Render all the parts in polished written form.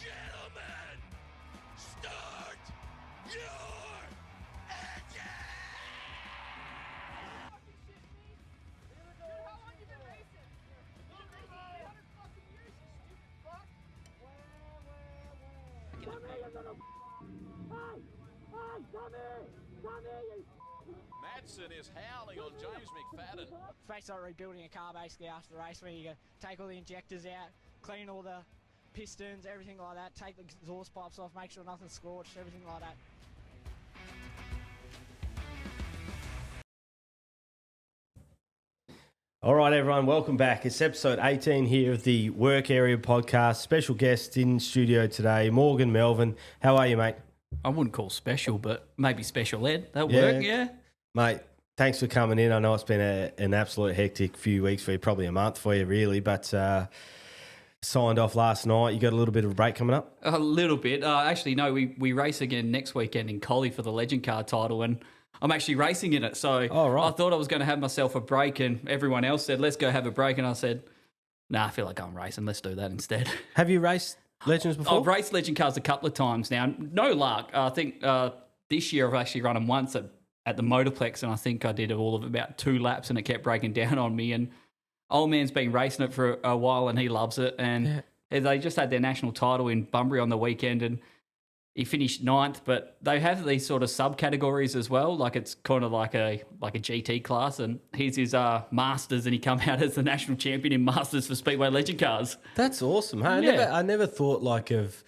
gentlemen, start your engine! Dude, how long you been racing? You've been racing 300 fucking years, you stupid fuck. Madsen is howling on James McFadden. It's basically like rebuilding a car basically after the race, where you take all the injectors out, clean all the pistons, everything like that, take the exhaust pipes off, make sure nothing's scorched, everything like that. All right, everyone, welcome back. It's episode 18 here of the Work Area Podcast. Special guest in studio today, Morgan Melvin. How are you, mate? I wouldn't call special, but maybe special ed. That'll work, yeah. Mate, thanks for coming in. I know it's been an absolute hectic few weeks for you, probably a month for you, really, but signed off last night. You got a little bit of a break coming up? A little bit. Actually, no, we race again next weekend in Collie for the Legend Car title, and I'm actually racing in it. So right. I thought I was going to have myself a break, and everyone else said, let's go have a break. And I said, nah, I feel like I'm racing. Let's do that instead. Have you raced Legends before? I've raced Legend Cars a couple of times now. No luck. I think this year I've actually run them once at the Motorplex, and I think I did all of about 2 laps, and it kept breaking down on me. And old man's been racing it for a while, and he loves it. And they just had their national title in Bunbury on the weekend, and he finished 9th. But they have these sort of subcategories as well. Like it's kind of like a GT class, and here's his Masters, and he come out as the national champion in Masters for Speedway Legend Cars. That's awesome. Hey, I never thought like of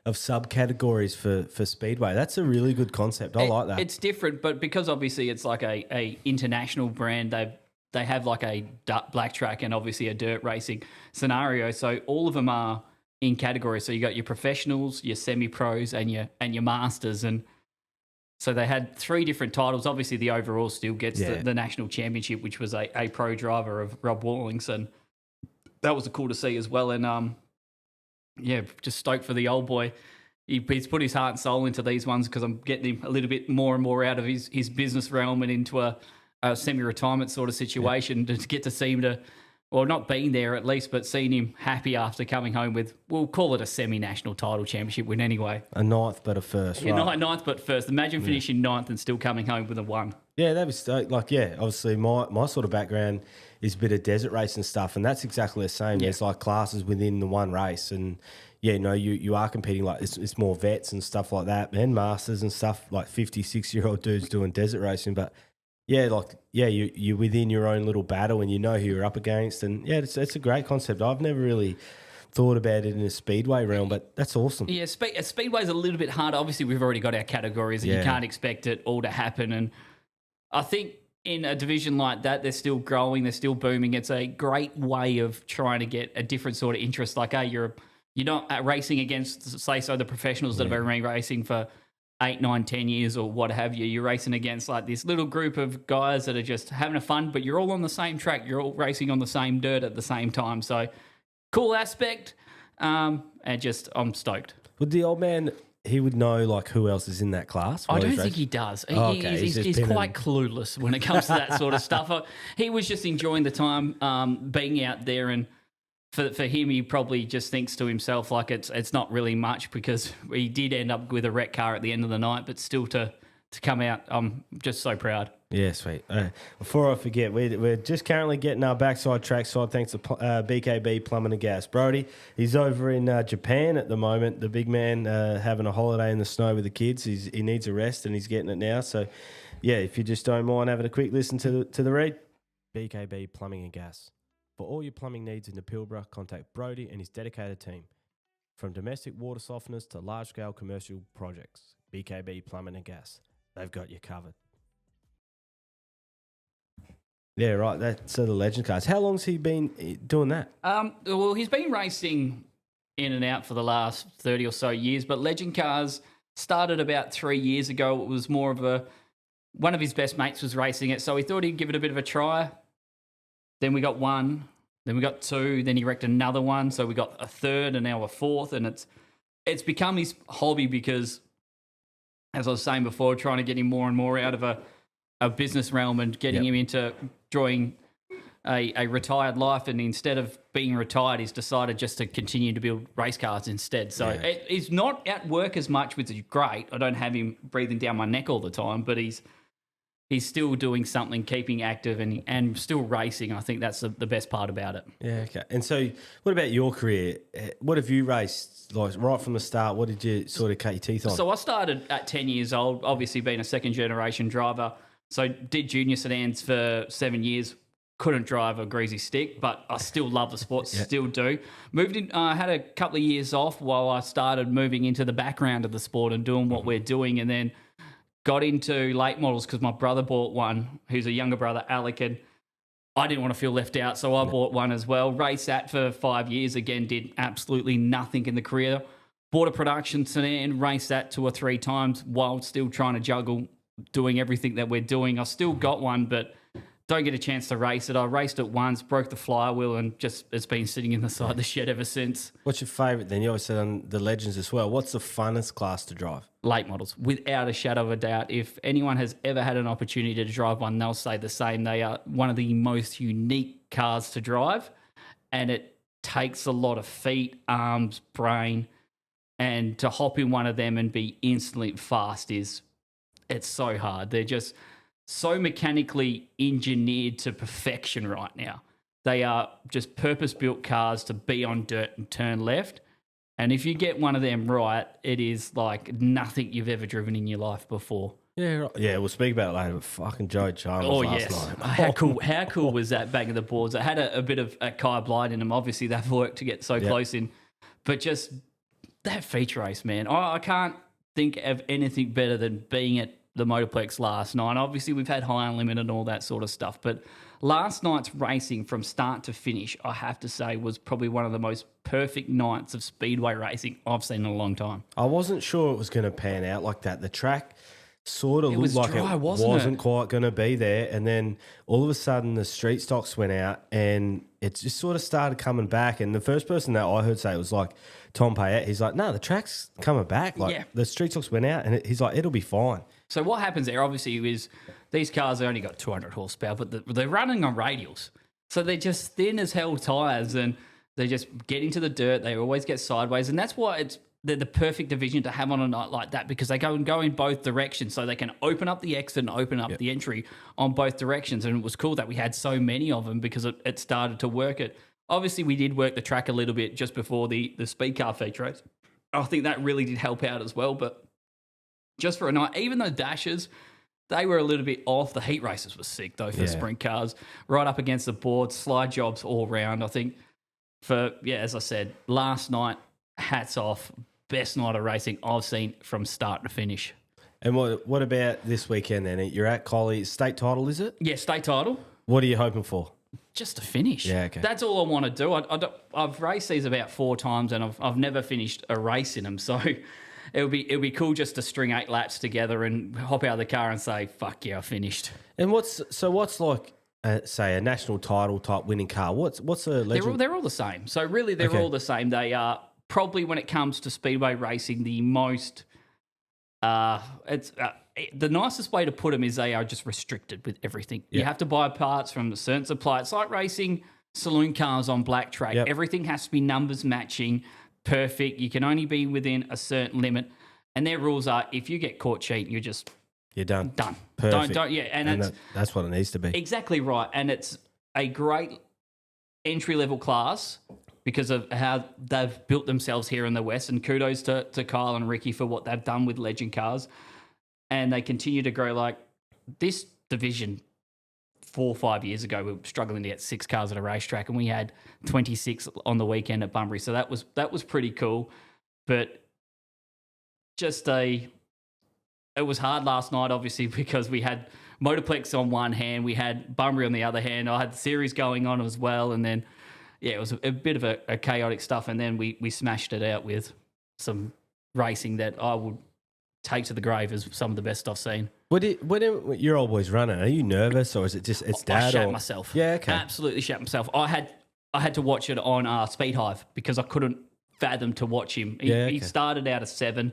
subcategories for Speedway. That's a really good concept. I like that. It's different, but because obviously it's like a international brand, they have like a black track and obviously a dirt racing scenario. So all of them are in categories. So you got your professionals, your semi-pros, and your masters. And so they had 3 different titles. Obviously the overall still gets the national championship, which was a pro driver of Rob Wallings. And that was cool to see as well. And just stoked for the old boy. He's put his heart and soul into these ones, because I'm getting him a little bit more and more out of his business realm and into a semi-retirement sort of situation, to get to see him not being there at least, but seeing him happy after coming home with, we'll call it a semi-national title championship win anyway. A 9th but a first, right? 9th but first. Imagine finishing 9th and still coming home with a 1. Yeah, that was obviously my sort of background is a bit of desert racing stuff, and that's exactly the same. There's like classes within the one race, and you are competing, like it's more vets and stuff like that, and masters and stuff, like 56-year-old dudes doing desert racing, but you're within your own little battle, and you know who you're up against, and it's a great concept. I've never really thought about it in a speedway realm, but that's awesome. Yeah, speedway's a little bit harder. Obviously, we've already got our categories, and you can't expect it all to happen. And I think in a division like that, they're still growing, they're still booming. It's a great way of trying to get a different sort of interest. Like, you're not racing against, say, the professionals that have been racing for 8, 9, 10 years or what have you. You're racing against like this little group of guys that are just having a fun, but you're all on the same track. You're all racing on the same dirt at the same time. So cool aspect. And I'm stoked. Would the old man, he would know like who else is in that class? I don't think he does. He's quite clueless when it comes to that sort of stuff. He was just enjoying the time being out there, and for him, he probably just thinks to himself like it's not really much, because he did end up with a wreck car at the end of the night, but still to come out, I'm just so proud. Yeah, sweet. Before I forget, we're just currently getting our backside trackside thanks to BKB Plumbing and Gas. Brody, he's over in Japan at the moment. The big man having a holiday in the snow with the kids. He needs a rest, and he's getting it now. So, if you just don't mind having a quick listen to the read, BKB Plumbing and Gas. For all your plumbing needs in the Pilbara, contact Brody and his dedicated team. From domestic water softeners to large-scale commercial projects, BKB Plumbing and Gas, they've got you covered. Yeah, right. That's the Legend Cars. How long's he been doing that? Well, he's been racing in and out for the last 30 or so years, but Legend Cars started about 3 years ago. It was more of one of his best mates was racing it, so he thought he'd give it a bit of a try. Then we got 1, then we got 2, then he wrecked another one, so we got a 3rd and now a 4th, and it's become his hobby because, as I was saying before, trying to get him more and more out of a business realm and getting him into drawing a retired life, and instead of being retired, he's decided just to continue to build race cars instead. So he's not at work as much, which is great. I don't have him breathing down my neck all the time, but he's still doing something, keeping active and still racing. I think that's the best part about it. Yeah, okay. And so what about your career? What have you raced, like, right from the start? What did you sort of cut your teeth on? So I started at 10 years old, obviously being a second-generation driver. So did junior sedans for 7 years. Couldn't drive a greasy stick, but I still love the sport, still do. Moved in, had a couple of years off while I started moving into the background of the sport and doing what we're doing, and then got into late models because my brother bought one, who's a younger brother, Alec, and I didn't want to feel left out, so I bought one as well. Raced that for 5 years, again, did absolutely nothing in the career. Bought a production sedan, raced that 2 or 3 times while still trying to juggle doing everything that we're doing. I still got one, but don't get a chance to race it. I raced it once, broke the flywheel, and just it's been sitting in the side of the shed ever since. What's your favourite then? You always said on the Legends as well. What's the funnest class to drive? Late models, without a shadow of a doubt. If anyone has ever had an opportunity to drive one, they'll say the same. They are one of the most unique cars to drive, and it takes a lot of feet, arms, brain, and to hop in one of them and be instantly fast it's so hard. They're just so mechanically engineered to perfection right now. They are just purpose-built cars to be on dirt and turn left. And if you get one of them right, it is like nothing you've ever driven in your life before. Yeah, right. Yeah, we'll speak about it later, but fucking Joe Chalmers last night. How cool was that banging the boards? It had a bit of a Kai Blight in them. Obviously, they've worked to get so close in. But just that feature race, man. I can't think of anything better than being at the Motorplex last night. Obviously, we've had high unlimited and all that sort of stuff, but last night's racing from start to finish, I have to say, was probably one of the most perfect nights of speedway racing I've seen in a long time. I wasn't sure it was going to pan out like that. The track sort of looked like dry, it wasn't quite going to be there, and then all of a sudden the street stocks went out and it just sort of started coming back. And the first person that I heard say it was like Tom Payette. He's like, no, the track's coming back. Like the street stocks went out, and he's like, it'll be fine. So what happens there, obviously, is these cars have only got 200 horsepower, but they're running on radials. So they're just thin as hell tyres, and they just get into the dirt. They always get sideways, and that's why they're the perfect division to have on a night like that, because they go in both directions, so they can open up the exit and open up the entry on both directions. And it was cool that we had so many of them because it started to work it. Obviously, we did work the track a little bit just before the speed car feature race. I think that really did help out as well, but just for a night, even though dashes, they were a little bit off. The heat races were sick, though, for sprint cars. Right up against the board, slide jobs all round. I think as I said, last night, hats off. Best night of racing I've seen from start to finish. And what about this weekend then? You're at Collie. State title, is it? Yeah, state title. What are you hoping for? Just to finish. Yeah, okay. That's all I want to do. I've raced these about 4 times, and I've never finished a race in them. So it'll be cool just to string 8 laps together and hop out of the car and say, fuck yeah, I finished. And what's like, say, a national title type winning car? What's a legend? They're all the same. So really, they're all the same. They are probably, when it comes to speedway racing, the most the nicest way to put them is they are just restricted with everything. You have to buy parts from a certain supplier. It's like racing saloon cars on black track. Everything has to be numbers matching, perfect. You can only be within a certain limit. And their rules are, if you get caught cheating, you're done. Perfect. And that's what it needs to be. Exactly right. And it's a great entry-level class because of how they've built themselves here in the West. And kudos to Kyle and Ricky for what they've done with Legend Cars. And they continue to grow. Like this division 4 or 5 years ago, we were struggling to get 6 cars at a racetrack, and we had 26 on the weekend at Bunbury. So that was pretty cool. But it was hard last night, obviously, because we had Motorplex on one hand, we had Bunbury on the other hand. I had the series going on as well, and then it was a bit of a chaotic stuff. And then we smashed it out with some racing that I would take to the grave as some of the best I've seen. When you're always running, are you nervous, or is it just dad? I shat myself. Yeah, okay. Absolutely shat myself. I had to watch it on Speed Hive because I couldn't fathom to watch him. He started out of 7.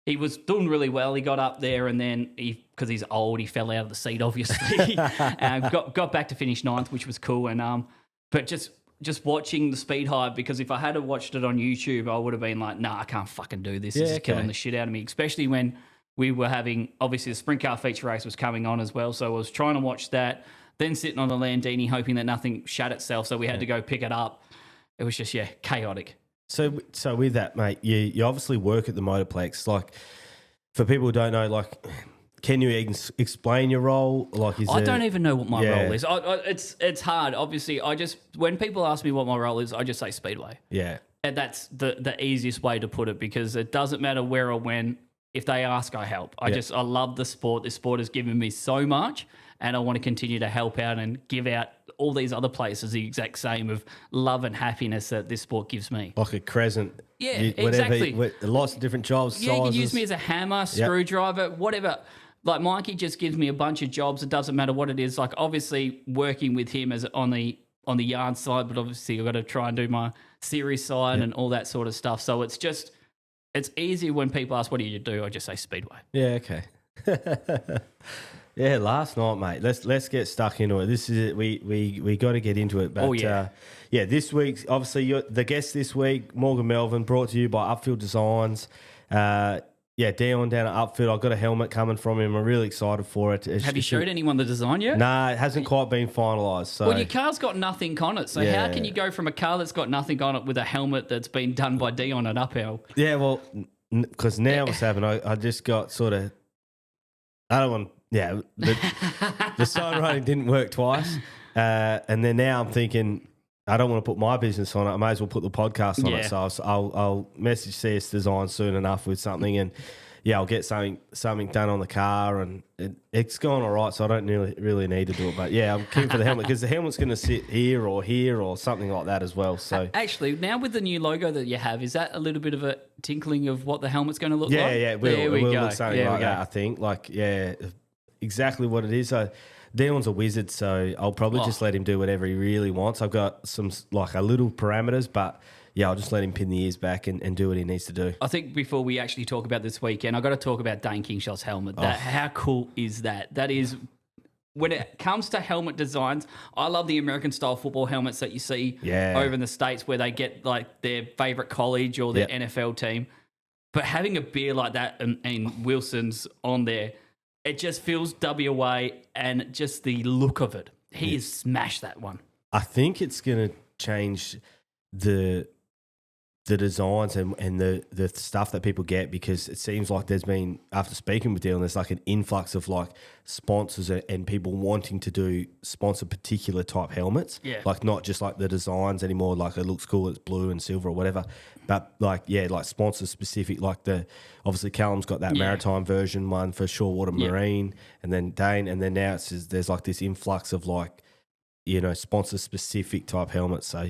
he was doing really well. He got up there, and then because he's old, he fell out of the seat, obviously. Got back to finish 9th, which was cool. And but just watching the speed hype, because if I had watched it on YouTube, I would have been like, nah, I can't fucking do this. This is killing the shit out of me, especially when we were having, obviously, the sprint car feature race was coming on as well. So I was trying to watch that, then sitting on the Landini, hoping that nothing shat itself. So we had to go pick it up. It was just, chaotic. So with that, mate, you obviously work at the Motorplex. Like, for people who don't know, like, can you explain your role? Like, I don't even know what my role is. It's hard. Obviously, when people ask me what my role is, I just say Speedway. Yeah. And that's the easiest way to put it, because it doesn't matter where or when. If they ask, I help. I love the sport. This sport has given me so much, and I want to continue to help out and give out all these other places the exact same of love and happiness that this sport gives me. Like a crescent. Yeah, exactly. Lots of different jobs, sizes. You can use me as a hammer, screwdriver, whatever. Like, Mikey just gives me a bunch of jobs. It doesn't matter what it is. Like, obviously, working with him as on the yard side, but obviously I've got to try and do my series side and all that sort of stuff. So it's easy when people ask, what do you do? I just say Speedway. Yeah, okay. Yeah, last night, mate. Let's get stuck into it. This is it. We got to get into it. But this week's obviously the guest this week, Morgan Melvin, brought to you by Upfield Designs. Dion down at Upfield. I've got a helmet coming from him. I'm really excited for it. Have you showed anyone the design yet? Nah, it hasn't quite been finalised. So. Well, your car's got nothing on it. So how can you go from a car that's got nothing on it with a helmet that's been done by Dion at Uphill? Yeah, well, because now what's happened, I just got sort of, I don't want, the sign writing didn't work twice. And then now I'm thinking, I don't want to put my business on it. I may as well put the podcast on it. So I'll message CS Design soon enough with something, and I'll get something done on the car, and it's gone all right. So I don't really need to do it. But I'm keen for the helmet, because the helmet's going to sit here or something like that as well. So actually, now with the new logo that you have, is that a little bit of a tinkling of what the helmet's going to look like? Yeah, it will look something like that. I think exactly what it is. Dion's a wizard, so I'll probably just let him do whatever he really wants. I've got some a little parameters, but I'll just let him pin the ears back and do what he needs to do. I think before we actually talk about this weekend, I've got to talk about Dane Kingshot's helmet. How cool is that? That is, when it comes to helmet designs, I love the American-style football helmets that you see over in the States, where they get like their favourite college or their NFL team. But having a beer like that and Wilson's on there, it just feels WA, and just the look of it. He has smashed that one. I think it's going to change the designs and the stuff that people get, because it seems like there's been, after speaking with Dylan, there's like an influx of like sponsors and people wanting to sponsor particular type helmets. Yeah. Like not just like the designs anymore, like it looks cool, it's blue and silver or whatever. But like sponsor specific, like obviously Callum's got that maritime version one for Shorewater Marine, and then Dane, and then now there's like this influx of like, sponsor specific type helmets. So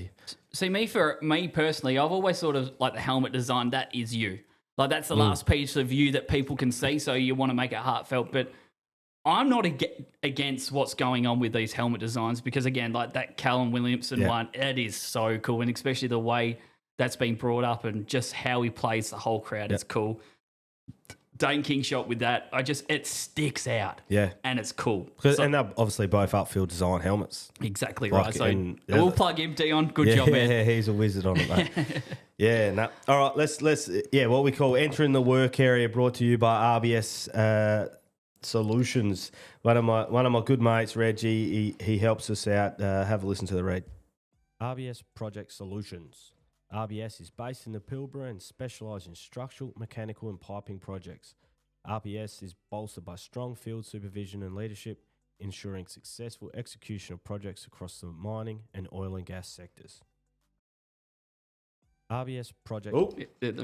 see, for me personally, I've always sort of like the helmet design, that is you. Like that's the last piece of you that people can see, so you want to make it heartfelt. But I'm not against what's going on with these helmet designs, because again, like that Callum Williamson one, it is so cool, and especially the way that's been brought up and just how he plays the whole crowd. It's cool. Dane Kingshot with that, it sticks out. Yeah. And it's cool. And they're obviously both Upfield Design helmets. Exactly right. So we'll plug him, Dion. Good job, man. Yeah, he's a wizard on it, mate. All right, let's what we call entering the work area, brought to you by RBS Solutions. One of my good mates, Reggie, he helps us out. Have a listen to the Reg. RBS Project Solutions. RBS is based in the Pilbara and specialise in structural, mechanical and piping projects. RBS is bolstered by strong field supervision and leadership, ensuring successful execution of projects across the mining and oil and gas sectors. RBS Project... Oh,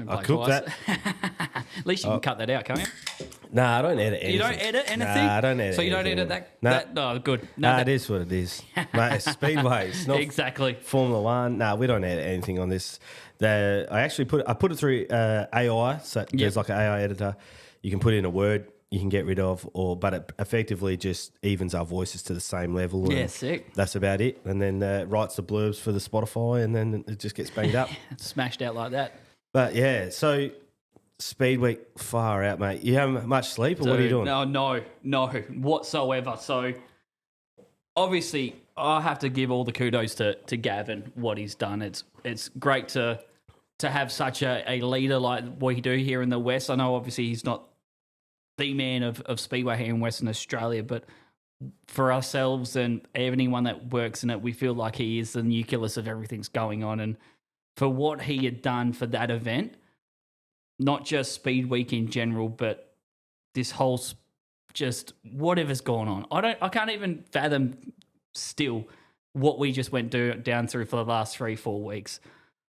I cooked that. At least you can cut that out, can't you? Nah, I don't edit anything. You don't edit anything? Nah, I don't edit So you don't anything. edit that? Nah. No, good. It is what it is. Mate, it's Speedway. It's not exactly. Formula One. No, we don't edit anything on this. I put it through AI, so there's like an AI editor. You can put in a word you can get rid of, but it effectively just evens our voices to the same level. Yeah, sick. That's about it. And then writes the blurbs for the Spotify, and then it just gets banged up. Smashed out like that. But yeah, so Speedweek, far out, mate. You having much sleep, or what are you doing? No, whatsoever. So obviously, I have to give all the kudos to Gavin, what he's done. It's great to have such a leader like we do here in the West. I know obviously he's not the man of Speedway here in Western Australia, but for ourselves and anyone that works in it, we feel like he is the nucleus of everything's going on. And for what he had done for that event, not just Speed Week in general, but this whole just whatever's going on. I can't even fathom still what we just went down through for the last 3-4 weeks.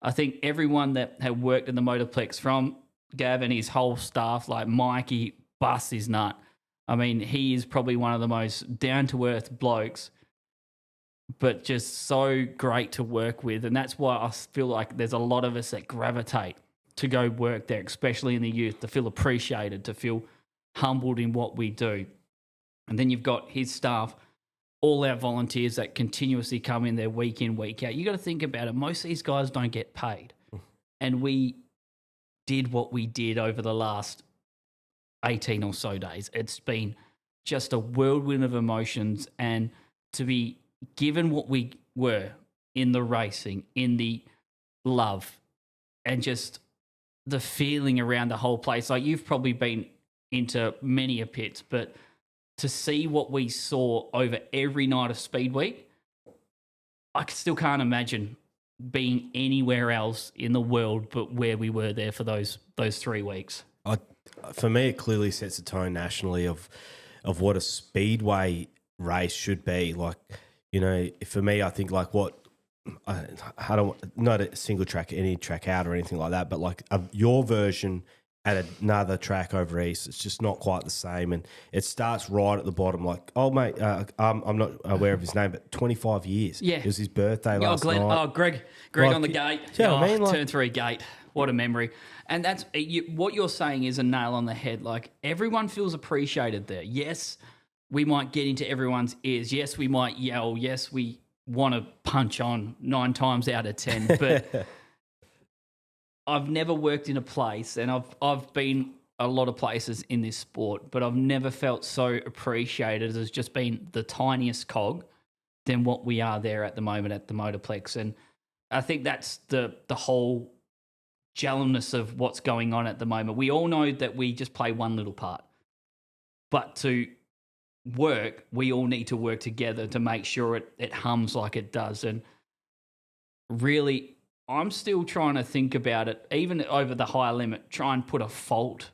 I think everyone that had worked in the Motorplex, from Gav and his whole staff, like Mikey, busts his nut. I mean, he is probably one of the most down-to-earth blokes, but just so great to work with. And that's why I feel like there's a lot of us that gravitate to go work there, especially in the youth, to feel appreciated, to feel humbled in what we do. And then you've got his staff, all our volunteers that continuously come in there week in, week out. You got to think about it. Most of these guys don't get paid. And we did what we did over the last 18 or so days. It's been just a whirlwind of emotions, and to be given what we were in the racing, in the love, and just the feeling around the whole place. Like, you've probably been into many a pits, but to see what we saw over every night of Speed Week, I still can't imagine being anywhere else in the world but where we were there for those 3 weeks. For me, it clearly sets a tone nationally of what a speedway race should be. Like, you know, for me, I think like what I don't, not a single track, any track out or anything like that, but like your version at another track over east, it's just not quite the same, and it starts right at the bottom. Like, oh mate, I'm not aware of his name, but 25 years. Yeah, it was his birthday last night. Oh, Greg like, on the gate. Yeah, I mean, like, turn 3 gate. What a memory. And that's what you're saying is a nail on the head. Like, everyone feels appreciated there. Yes, we might get into everyone's ears. Yes, we might yell. Yes, we want to punch on 9 times out of 10. But I've never worked in a place, and I've been a lot of places in this sport, but I've never felt so appreciated as just being the tiniest cog than what we are there at the moment at the Motorplex. And I think that's the whole gellness of what's going on at the moment. We all know that we just play one little part, but to work, we all need to work together to make sure it hums like it does. And really, I'm still trying to think about it, even over the high limit, try and put a fault,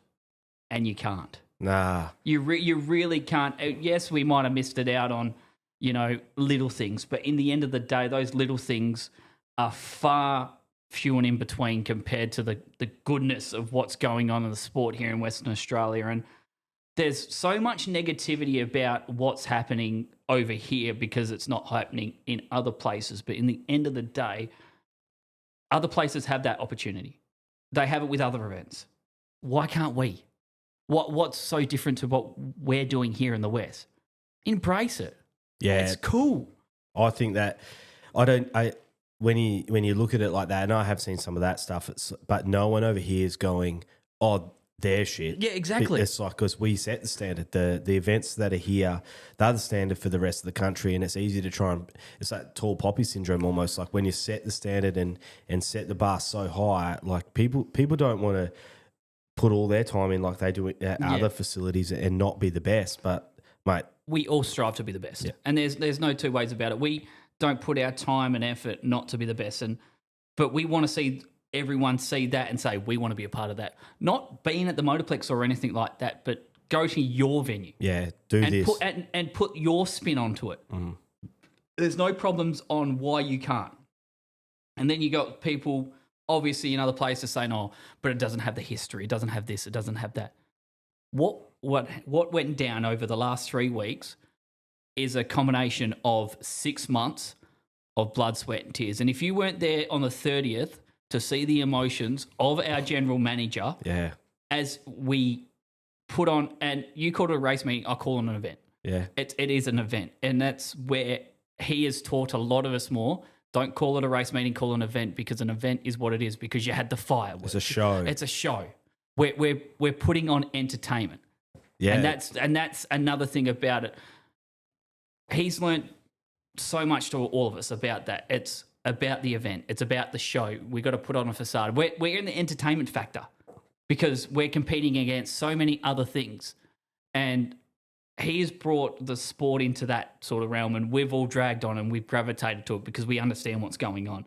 and you can't. Nah. You really can't. Yes, we might have missed it out on, you know, little things, but in the end of the day, those little things are far few and in between compared to the goodness of what's going on in the sport here in Western Australia. And there's so much negativity about what's happening over here because it's not happening in other places. But in the end of the day, other places have that opportunity. They have it with other events. Why can't we? What's so different to what we're doing here in the West? Embrace it. Yeah. It's cool. I think that when you look at it like that, and I have seen some of that stuff, but no one over here is going, oh, their shit. Yeah, exactly. It's like, because we set the standard. The events that are here, they're the standard for the rest of the country, and it's easy to try and, it's like tall poppy syndrome almost. Like, when you set the standard and set the bar so high, like people don't want to put all their time in like they do at other facilities and not be the best. But mate, we all strive to be the best, and there's no two ways about it. We don't put our time and effort not to be the best, but we want to see everyone see that and say, we want to be a part of that. Not being at the Motorplex or anything like that, but go to your venue. Yeah, do this. And put your spin onto it. Mm. There's no problems on why you can't. And then you got people, obviously, in other places saying, oh, but it doesn't have the history, it doesn't have this, it doesn't have that. What went down over the last 3 weeks is a combination of 6 months of blood, sweat and tears. And if you weren't there on the 30th to see the emotions of our general manager, as we put on, and you called it a race meeting, I call it an event. Yeah. It is an event. And that's where he has taught a lot of us more. Don't call it a race meeting, call it an event, because an event is what it is, because you had the fireworks. It's a show. It's a show. we're putting on entertainment. Yeah. And that's another thing about it. He's learnt so much to all of us about that. It's about the event. It's about the show. We got to put on a facade. We're in the entertainment factor because we're competing against so many other things. And he has brought the sport into that sort of realm, and we've all dragged on and we've gravitated to it because we understand what's going on.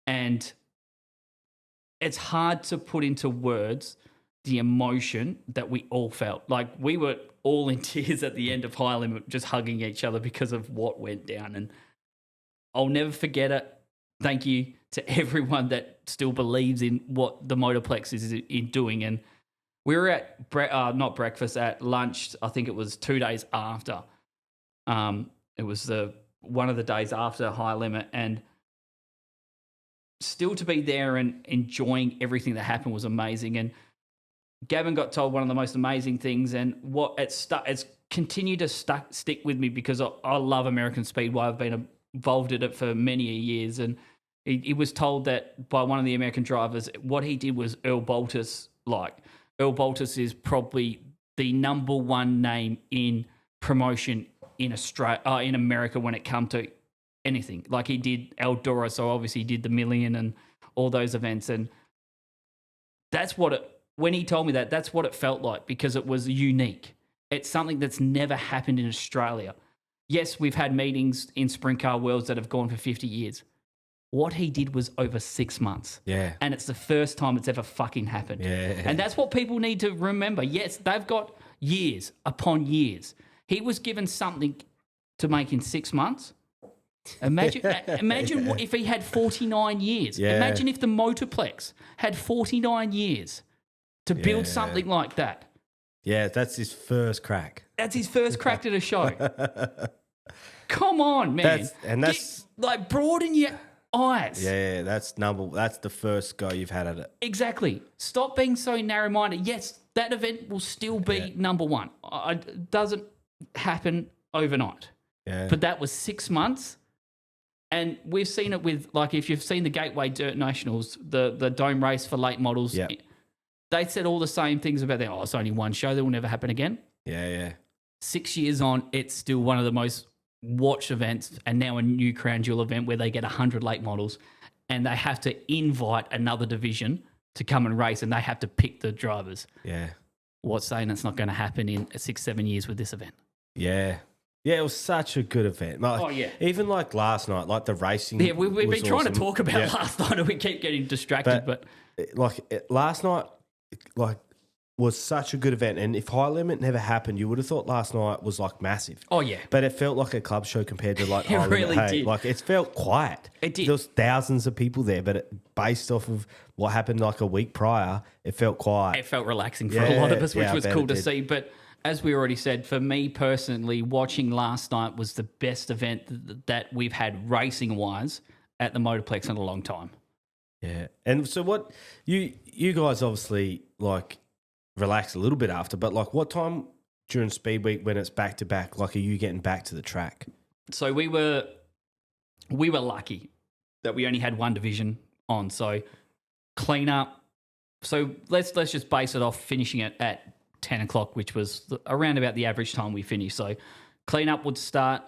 And it's hard to put into words the emotion that we all felt. Like, we were all in tears at the end of High Limit, just hugging each other because of what went down. And I'll never forget it. Thank you to everyone that still believes in what the Motorplex is in doing. And we were at not breakfast, at lunch. I think it was 2 days after. It was one of the days after High Limit, and still to be there and enjoying everything that happened was amazing. And Gavin got told one of the most amazing things, and what it's continued to stick with me because I love American Speedway. I've been involved in it for many years, and he was told that by one of the American drivers, what he did was Earl Boltus. Like, Earl Boltus is probably the number one name in promotion in Australia, in America, when it comes to anything. Like, he did Eldora, so obviously he did the Million and all those events, and that's what when he told me that, that's what it felt like, because it was unique. It's something that's never happened in Australia. Yes, we've had meetings in Sprint Car Worlds that have gone for 50 years. What he did was over 6 months. Yeah. And it's the first time it's ever fucking happened. Yeah. And that's what people need to remember. Yes, they've got years upon years. He was given something to make in 6 months. Imagine if he had 49 years. Yeah. Imagine if the Motorplex had 49 years to build something like that. Yeah, that's his first crack. That's his first crack at a show. Come on, man. Like, broaden your eyes. Yeah, that's the first go you've had at it. Exactly. Stop being so narrow-minded. Yes, that event will still be number one. It doesn't happen overnight. Yeah. But that was 6 months. And we've seen it with, like, if you've seen the Gateway Dirt Nationals, the dome race for late models, they said all the same things about that. Oh, it's only one show. That will never happen again. Yeah. 6 years on, it's still one of the most watched events, and now a new Crown Jewel event where they get 100 late models, and they have to invite another division to come and race, and they have to pick the drivers. Yeah. What's saying it's not going to happen in 6-7 years with this event? Yeah. Yeah, it was such a good event. Like, even like last night, like the racing. Yeah, we've been trying to talk about Yeah. last night, and we keep getting distracted. But last night, like, was such a good event. And if High Limit never happened, you would have thought last night was like massive. Oh, yeah. But it felt like a club show compared to like It High really Limit. did. Like, it felt quiet. It did. There was thousands of people there, but based off of what happened like a week prior, it felt quiet. It felt relaxing for a lot of us, which I was bet cool it to did. see. But as we already said, for me personally, watching last night was the best event that we've had racing-wise at the Motorplex in a long time. Yeah. And so what you guys obviously like relax a little bit after, but like what time during Speedweek when it's back to back, like are you getting back to the track? So we were lucky that we only had one division on. So clean up. So let's just base it off finishing it at 10 o'clock, which was around about the average time we finished. So clean up would start,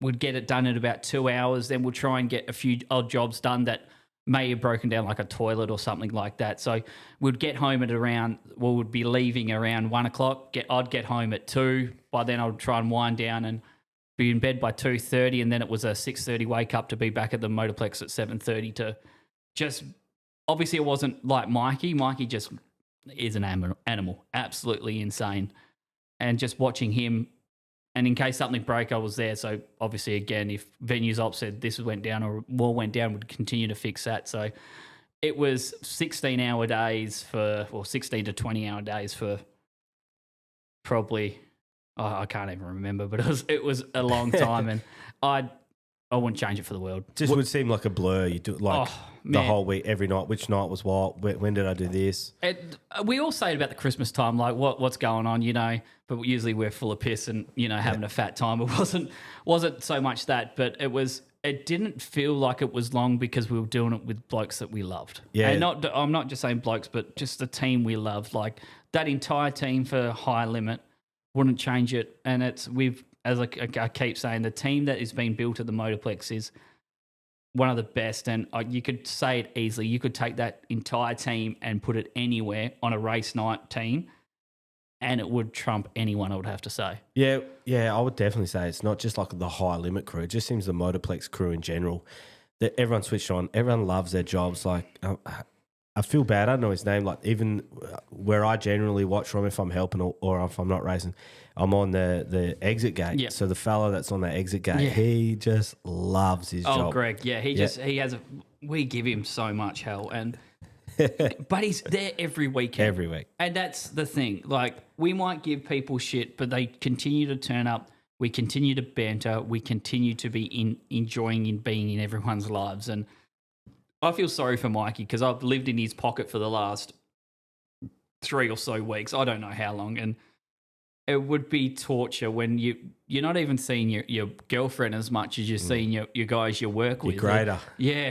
we'd get it done in about 2 hours. Then we'll try and get a few odd jobs done that may have broken down, like a toilet or something like that. So we'd get home at around, we'd be leaving around 1 o'clock. I'd get home at 2. By then I'd try and wind down and be in bed by 2:30. And then it was a 6:30 wake up to be back at the Motorplex at 7:30 to just, obviously it wasn't like Mikey. Mikey just is an animal, absolutely insane. And just watching him, and in case something broke, I was there. So obviously, again, if venues op said this went down or more went down, would continue to fix that. So it was 16-hour days or 16 to 20-hour days for probably, I can't even remember, but it was a long time, and I wouldn't change it for the world. Just would seem like a blur. You do like the whole week, every night. Which night was what? When did I do this? We all say it about the Christmas time, like what's going on, you know. But usually we're full of piss and having a fat time. It wasn't so much that, but it was it didn't feel like it was long because we were doing it with blokes that we loved. Yeah. And I'm not just saying blokes, but just the team we loved. Like that entire team for High Limit wouldn't change it. And as I keep saying, the team that is being built at the Motorplex is one of the best. And you could say it easily. You could take that entire team and put it anywhere on a race night team, and it would trump anyone, I would have to say. Yeah, I would definitely say it's not just like the High Limit crew. It just seems the Motorplex crew in general, that everyone switched on. Everyone loves their jobs. Like, I feel bad. I don't know his name. Like, even where I generally watch from, if I'm helping or if I'm not racing, I'm on the exit gate. Yeah. So the fella that's on the exit gate, he just loves his job. Oh, Greg, yeah, we give him so much hell, and but he's there every weekend. Every week. And that's the thing. Like, we might give people shit, but they continue to turn up. We continue to banter. We continue to be enjoying in being in everyone's lives. And I feel sorry for Mikey because I've lived in his pocket for the last 3 or so weeks. I don't know how long. And it would be torture when you're not even seeing your girlfriend as much as you're seeing your guys you work with. Your grader. Yeah,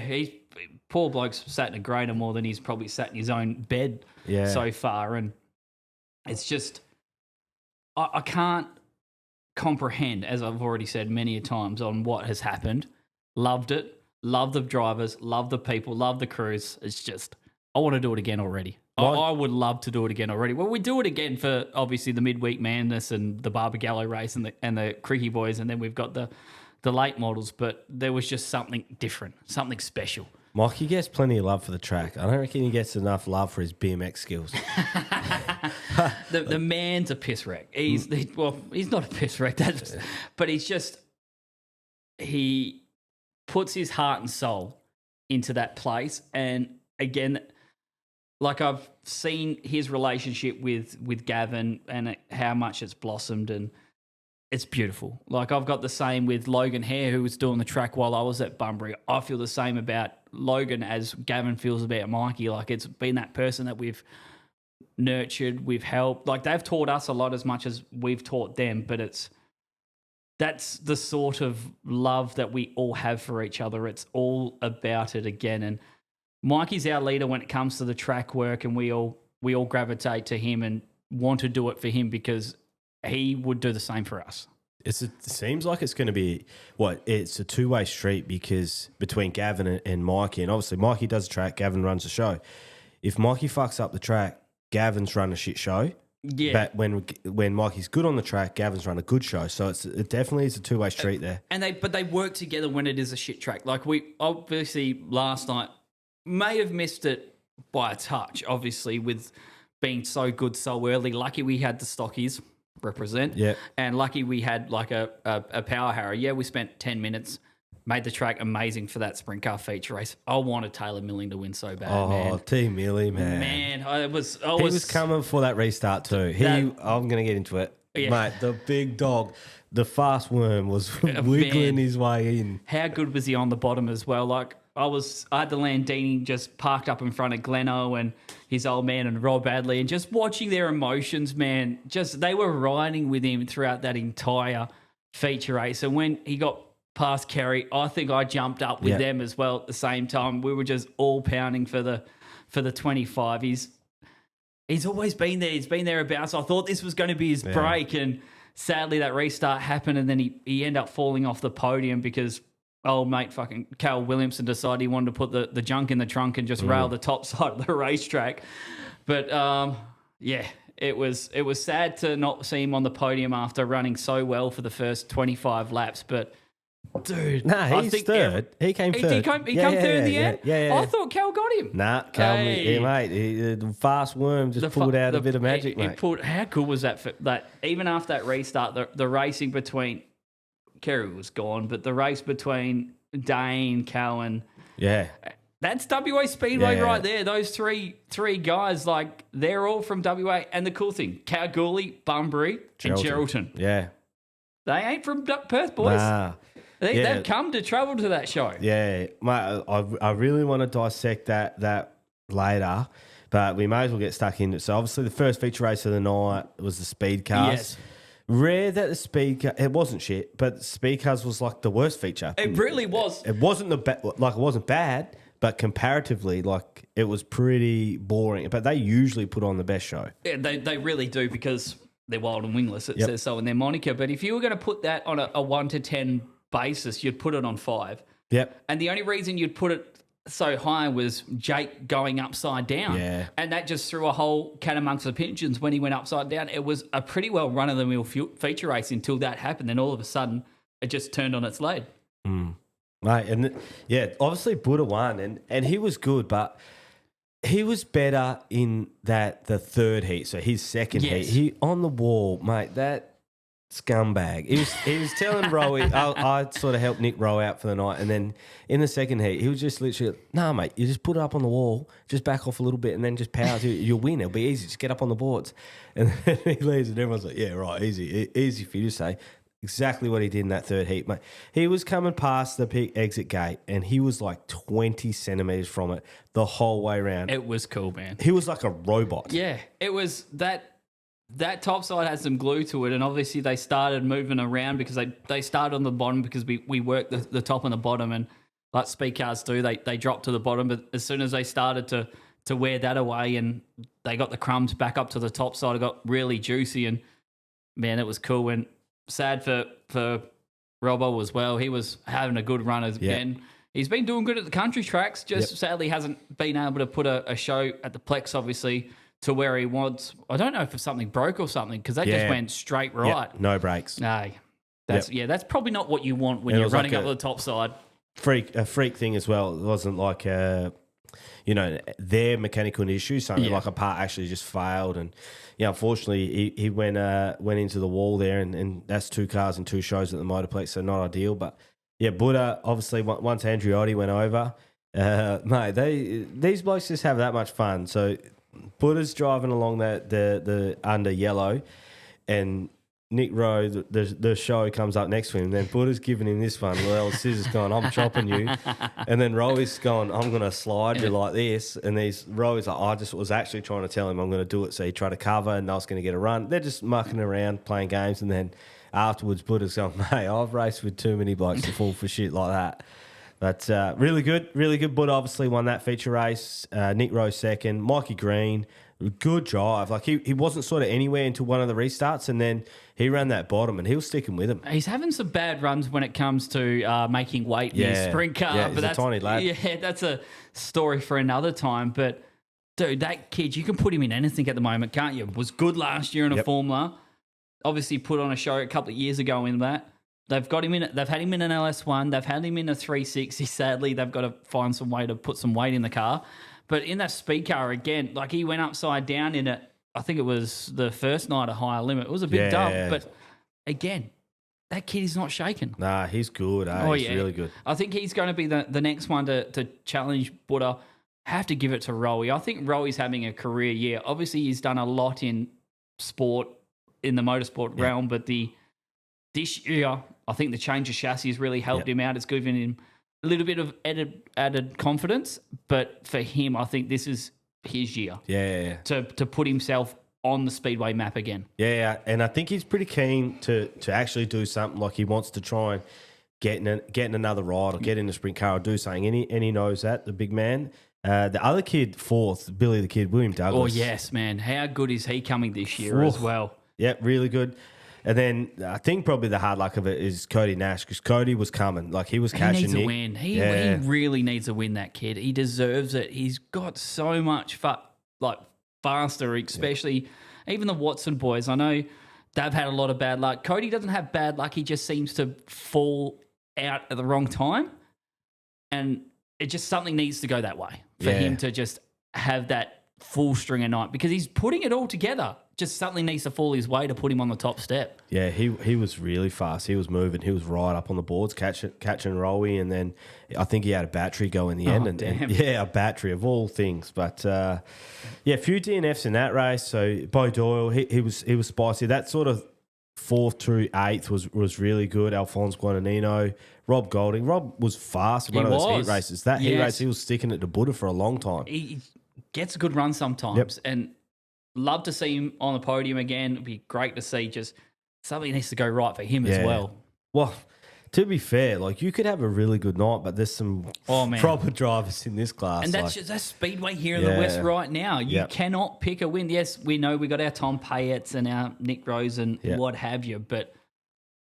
poor bloke's sat in a grader more than he's probably sat in his own bed so far. And it's just, I can't comprehend, as I've already said many a times, on what has happened. Loved it. Love the drivers. Love the people. Love the crews. It's just, I want to do it again already. I would love to do it again already. Well, we do it again for obviously the midweek madness and the Barbagallo race and the Cricky boys, and then we've got the late models. But there was just something different, something special. Mikey gets plenty of love for the track. I don't reckon he gets enough love for his BMX skills. the man's a piss wreck. He's not a piss wreck, but he puts his heart and soul into that place. And again, like I've seen his relationship with Gavin and how much it's blossomed, and it's beautiful. Like I've got the same with Logan Hare, who was doing the track while I was at Bunbury. I feel the same about Logan as Gavin feels about Mikey. Like it's been that person that we've nurtured, we've helped. Like they've taught us a lot as much as we've taught them, but that's the sort of love that we all have for each other. It's all about it again. And Mikey's our leader when it comes to the track work, and we all gravitate to him and want to do it for him because he would do the same for us. It seems like it's going to be it's a two-way street because between Gavin and Mikey, and obviously Mikey does the track, Gavin runs the show. If Mikey fucks up the track, Gavin's run a shit show. Yeah. But when Mikey's good on the track, Gavin's run a good show. So it definitely is a two-way street there. And they work together when it is a shit track. Like we obviously last night may have missed it by a touch, obviously, with being so good so early. Lucky we had the stockies represent. Yeah. And lucky we had like a power harrow. Yeah, we spent 10 minutes, made the track amazing for that sprint car feature race. I wanted Taylor Milling to win so bad, man. Oh, T Millie, man. Man, he was coming for that restart too. I'm going to get into it. Yeah. Mate, the big dog, the fast worm was wiggling his way in. How good was he on the bottom as well? Like, I had the Landini just parked up in front of Gleno and his old man and Rob Adley, and just watching their emotions, man, they were riding with him throughout that entire feature race. And when he got past Kerry, I think I jumped up with them as well at the same time. We were just all pounding for the 25. He's always been there. He's been thereabouts. I thought this was going to be his break, and sadly that restart happened, and then he ended up falling off the podium because old mate fucking Cal Williamson decided he wanted to put the junk in the trunk and just rail the top side of the racetrack. But it was sad to not see him on the podium after running so well for the first 25 laps. But dude, he's third. He came third. He came third in the end. Yeah. I thought Cal got him. Nah, Cal, mate. The fast worm just pulled out a bit of magic, mate. How cool was that? Even after that restart, the racing between Kerry was gone, but the race between Dane, Cowan, that's WA Speedway right there. Those three guys, like they're all from WA. And the cool thing, Kalgoorlie, Bunbury, and Geraldton. Yeah, they ain't from Perth, boys. Nah. They've come to travel to that show. Yeah, mate, I really want to dissect that later, but we may as well get stuck in it. So obviously the first feature race of the night was the speed cars. Yes. Rare that the speed car, it wasn't shit, but speed cars was like the worst feature. It really was. It wasn't it wasn't bad, but comparatively, like it was pretty boring. But they usually put on the best show. Yeah, they really do because they're wild and wingless. It Yep. says so in their moniker. But if you were going to put that on a 1 to 10 basis, you'd put it on 5. Yep. And the only reason you'd put it so high was Jake going upside down. Yeah. And that just threw a whole cat amongst the pigeons when he went upside down. It was a pretty well run-of-the-mill feature race until that happened. Then all of a sudden, it just turned on its lead. Mate, and obviously Buddha won, and he was good, but he was better in the third heat, so his second heat. He on the wall, mate, that scumbag. He was telling Rowie, I sort of helped Nick row out for the night, and then in the second heat, he was just literally, nah, mate, you just put it up on the wall, just back off a little bit, and then just power. You'll win. It'll be easy. Just get up on the boards. And then he leaves, and everyone's like, yeah, right, easy for you to say. Exactly what he did in that third heat, mate. He was coming past the pit exit gate, and he was like 20 centimetres from it the whole way around. It was cool, man. He was like a robot. Yeah, it was that top side had some glue to it, and obviously they started moving around because they started on the bottom because we worked the top and the bottom, and like speed cars do, they dropped to the bottom. But as soon as they started to wear that away and they got the crumbs back up to the top side, it got really juicy, and man, it was cool. And sad for Robbo as well. He was having a good run again. He's been doing good at the country tracks, just sadly hasn't been able to put a show at the Plex, obviously, to where he wants. I don't know if something broke or something, because that just went straight right. Yep. No brakes. No. That's probably not what you want when you're running up the top side. A freak thing as well. It wasn't like their mechanical issue. Something like a part actually just failed, and unfortunately he went into the wall there, and that's 2 cars and 2 shows at the Motorplex, so not ideal. But Buddha obviously once Andreotti went over, mate, these blokes just have that much fun. So Buddha's driving along the under yellow, and Nick Rowe, the show comes up next to him. Then Buddha's giving him this one. Well, Scissor's going, I'm chopping you. And then Rowe's going, I'm going to slide you like this. And Rowe's like, I just was actually trying to tell him I'm going to do it. So he tried to cover, and I was going to get a run. They're just mucking around, playing games. And then afterwards, Buddha's going, mate, I've raced with too many blokes to fall for shit like that. But really good. Buddha obviously won that feature race. Nick Rowe second. Mikey Green, good drive. Like he wasn't sort of anywhere until one of the restarts, and then he ran that bottom, and he was sticking with him. He's having some bad runs when it comes to making weight in his sprint car. Yeah, but he's that's a tiny lad. Yeah, that's a story for another time. But dude, that kid, you can put him in anything at the moment, can't you? Was good last year in a Formula. Obviously put on a show a couple of years ago in that. They've got him in. They've had him in an LS1. They've had him in a 360. Sadly, they've got to find some way to put some weight in the car. But in that speed car again, like he went upside down in it. I think it was the first night at higher limit. It was a big dump, but again, that kid is not shaken. Nah, he's good. He's really good. I think he's going to be the next one to challenge Buddha. Have to give it to Rowie. I think Rowie's having a career year. Obviously, he's done a lot in sport, in the motorsport realm, but this year, I think the change of chassis has really helped him out. It's given him a little bit of added confidence, but for him, I think this is his year. Yeah. To put himself on the Speedway map again. Yeah, and I think he's pretty keen to actually do something. Like he wants to try and get in another ride or get in a sprint car or do something. And he knows that, the big man. The other kid, fourth, Billy the Kid, William Douglas. Oh, yes, man. How good is he coming this year as well? Yep, really good. And then I think probably the hard luck of it is Cody Nash, because Cody was coming. Like he was catching He needs Nick. a win. He really needs a win, that kid. He deserves it. He's got so much faster, especially even the Watson boys. I know they've had a lot of bad luck. Cody doesn't have bad luck. He just seems to fall out at the wrong time. And it just something needs to go that way for him to just have that full string of night, because he's putting it all together. Just something needs to fall his way to put him on the top step. Yeah, he was really fast. He was moving. He was right up on the boards, catching Rowie, and then I think he had a battery go in the end. And a battery of all things. But a few DNFs in that race. So Bo Doyle, he was spicy. That sort of 4th through 8th was really good. Alphonse Guadagnino, Rob Golding. Rob was fast in one of those heat races. That heat race, he was sticking it to Buddha for a long time. He gets a good run sometimes, and love to see him on the podium again. It'd be great to see just something needs to go right for him as well. Well, to be fair, like you could have a really good night, but there's some proper drivers in this class. And that's Speedway here in the West right now. You cannot pick a win. Yes, we know we got our Tom Payetts and our Nick Rose and what have you, but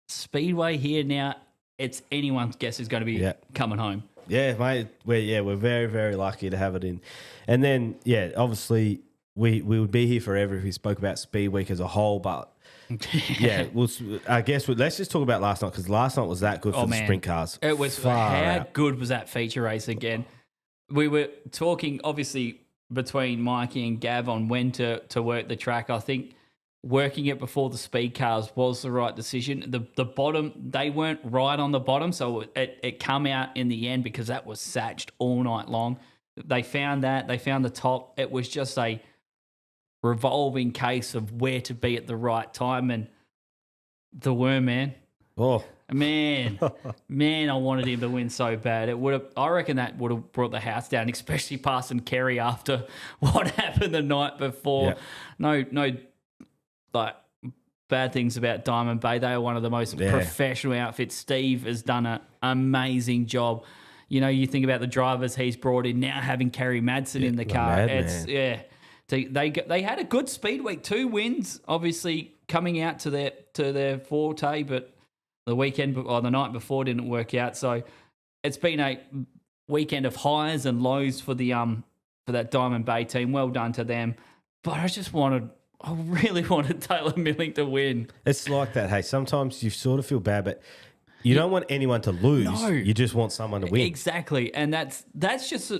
Speedway here now, it's anyone's guess who's going to be coming home. Yeah, mate. We're very, very lucky to have it in. And then, obviously we would be here forever if we spoke about Speedweek as a whole, but I guess let's just talk about last night because last night was that good for the sprint cars. It was. How good was that feature race again? We were talking, obviously, between Mikey and Gav on when to work the track. I think working it before the speed cars was the right decision. The bottom, they weren't right on the bottom, so it come out in the end because that was satched all night long. They found that. They found the top. It was just a revolving case of where to be at the right time, and the worm, man, I wanted him to win so bad. It would have. I reckon that would have brought the house down, especially passing Kerry after what happened the night before. No, like bad things about Diamond Bay. They are one of the most professional outfits. Steve has done an amazing job. You know, you think about the drivers he's brought in now, having Kerry Madsen in the car. They had a good speed week, 2 wins, obviously coming out to their forte, but the weekend or the night before didn't work out. So it's been a weekend of highs and lows for the for that Diamond Bay team. Well done to them. But I really wanted Taylor Milling to win. It's like that. Hey, sometimes you sort of feel bad, but you don't want anyone to lose. No. You just want someone to win. Exactly, and that's just.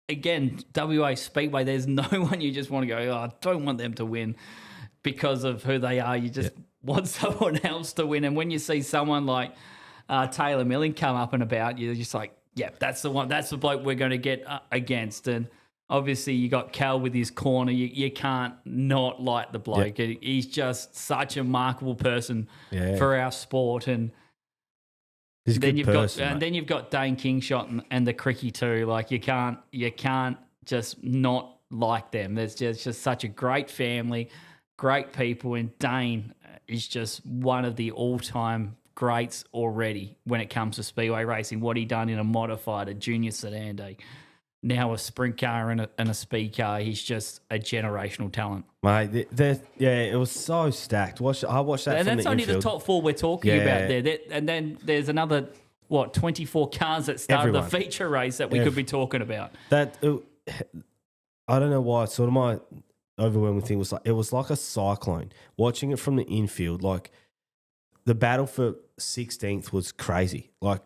Again, WA Speedway, there's no one you just want to go, I don't want them to win because of who they are. You just want someone else to win. And when you see someone like Taylor Milling come up and about, you're just like, that's the one. That's the bloke we're going to get against. And obviously you got Cal with his corner. You can't not like the bloke. Yep. He's just such a remarkable person for our sport. And then you've got Dane Kingshot and the Cricky too. Like you can't just not like them. There's just such a great family, great people, and Dane is just one of the all-time greats already when it comes to speedway racing. What he done in a modified, a junior sedan day, now a sprint car and a speed car. He's just a generational talent. Mate, it was so stacked. I watched that and from the infield. That's only the top 4 we're talking about there. And then there's another, 24 cars that started the feature race that we could be talking about. I don't know why. Sort of my overwhelming thing was it was like a cyclone. Watching it from the infield, like the battle for 16th was crazy. Like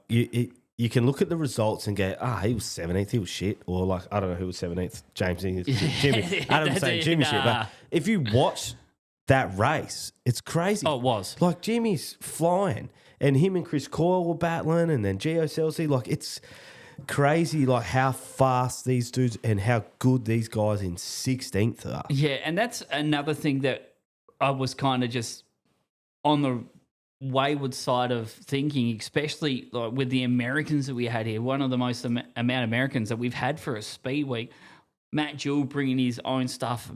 you can look at the results and go, he was 17th, he was shit. Or like, I don't know who was 17th, Jimmy. Adam saying Jimmy shit. But if you watch that race, it's crazy. Oh, it was. Like Jimmy's flying and him and Chris Coyle were battling and then Gio Celsi, like it's crazy like how fast these dudes and how good these guys in 16th are. Yeah, and that's another thing that I was kind of just on the wayward side of thinking, especially like with the Americans that we had here, one of the most amount of Americans that we've had for a speed week. Matt Jewell bringing his own stuff.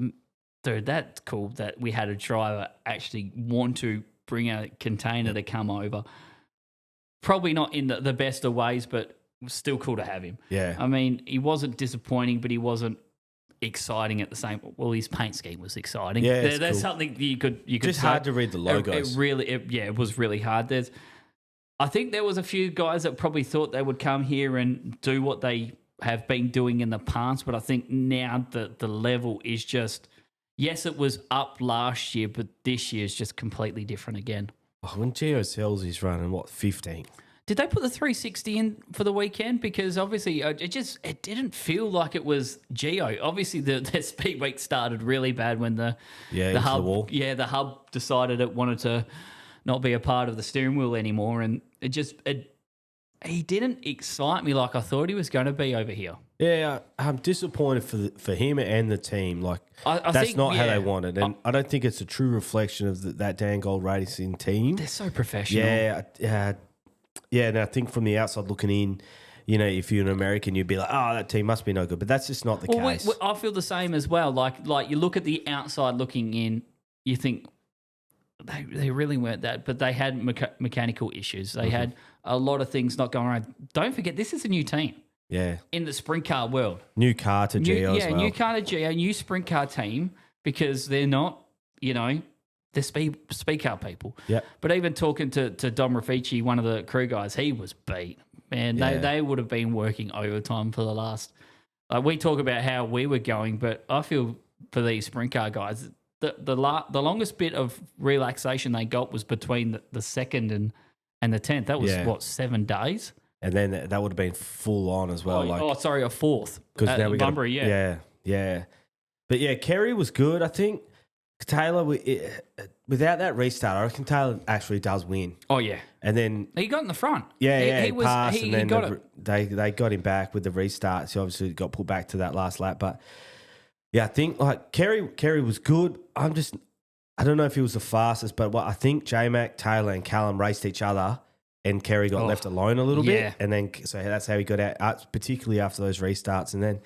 Dude, that's cool that we had a driver actually want to bring a container to come over. Probably not in the best of ways, but it was still cool to have him. Yeah. I mean, he wasn't disappointing, but he wasn't exciting at the same. Well, his paint scheme was exciting. Yeah, there's cool. Something you could just say. Hard to read the logos. It was really hard. I think there was a few guys that probably thought they would come here and do what they have been doing in the past, but I think now the level is just. Yes, it was up last year, but this year is just completely different again. When Gio Celsi's running 15th. Did they put the 360 in for the weekend? Because obviously it didn't feel like it was Gio. Obviously the speed week started really bad when the hub decided it wanted to not be a part of the steering wheel anymore, and he didn't excite me like I thought he was going to be over here. Yeah, I'm disappointed for him and the team. Like I that's think, not how they wanted, and I don't think it's a true reflection of that Dan Gold Racing team. They're so professional. Yeah, and I think from the outside looking in, if you're an American, you'd be like, that team must be no good. But that's just not the case. I feel the same as well. Like you look at the outside looking in, you think they really weren't that, but they had mechanical issues. They had a lot of things not going right. Don't forget, this is a new team. Yeah. In the sprint car world. New car to Geo as well. New car to Geo, new sprint car team, because they're not, they're speed car people. Yeah. But even talking to Dom Raffici, one of the crew guys, he was beat. Man, they would have been working overtime for the last. We talk about how we were going, but I feel for these sprint car guys, the longest bit of relaxation they got was between the second and the 10th. That was 7 days. And then that would have been full on as well. A fourth. Because now we got Bunbury, yeah. But yeah, Kerry was good. I think Taylor, without that restart, I reckon Taylor actually does win. Oh yeah, and then he got in the front. Yeah, he passed, and then they got him back with the restart. So obviously got pulled back to that last lap. But yeah, I think like Kerry was good. I don't know if he was the fastest, but I think J-Mac, Taylor, and Callum raced each other. And Kerry got left alone a little bit. And then, so that's how he got out, particularly after those restarts. And then,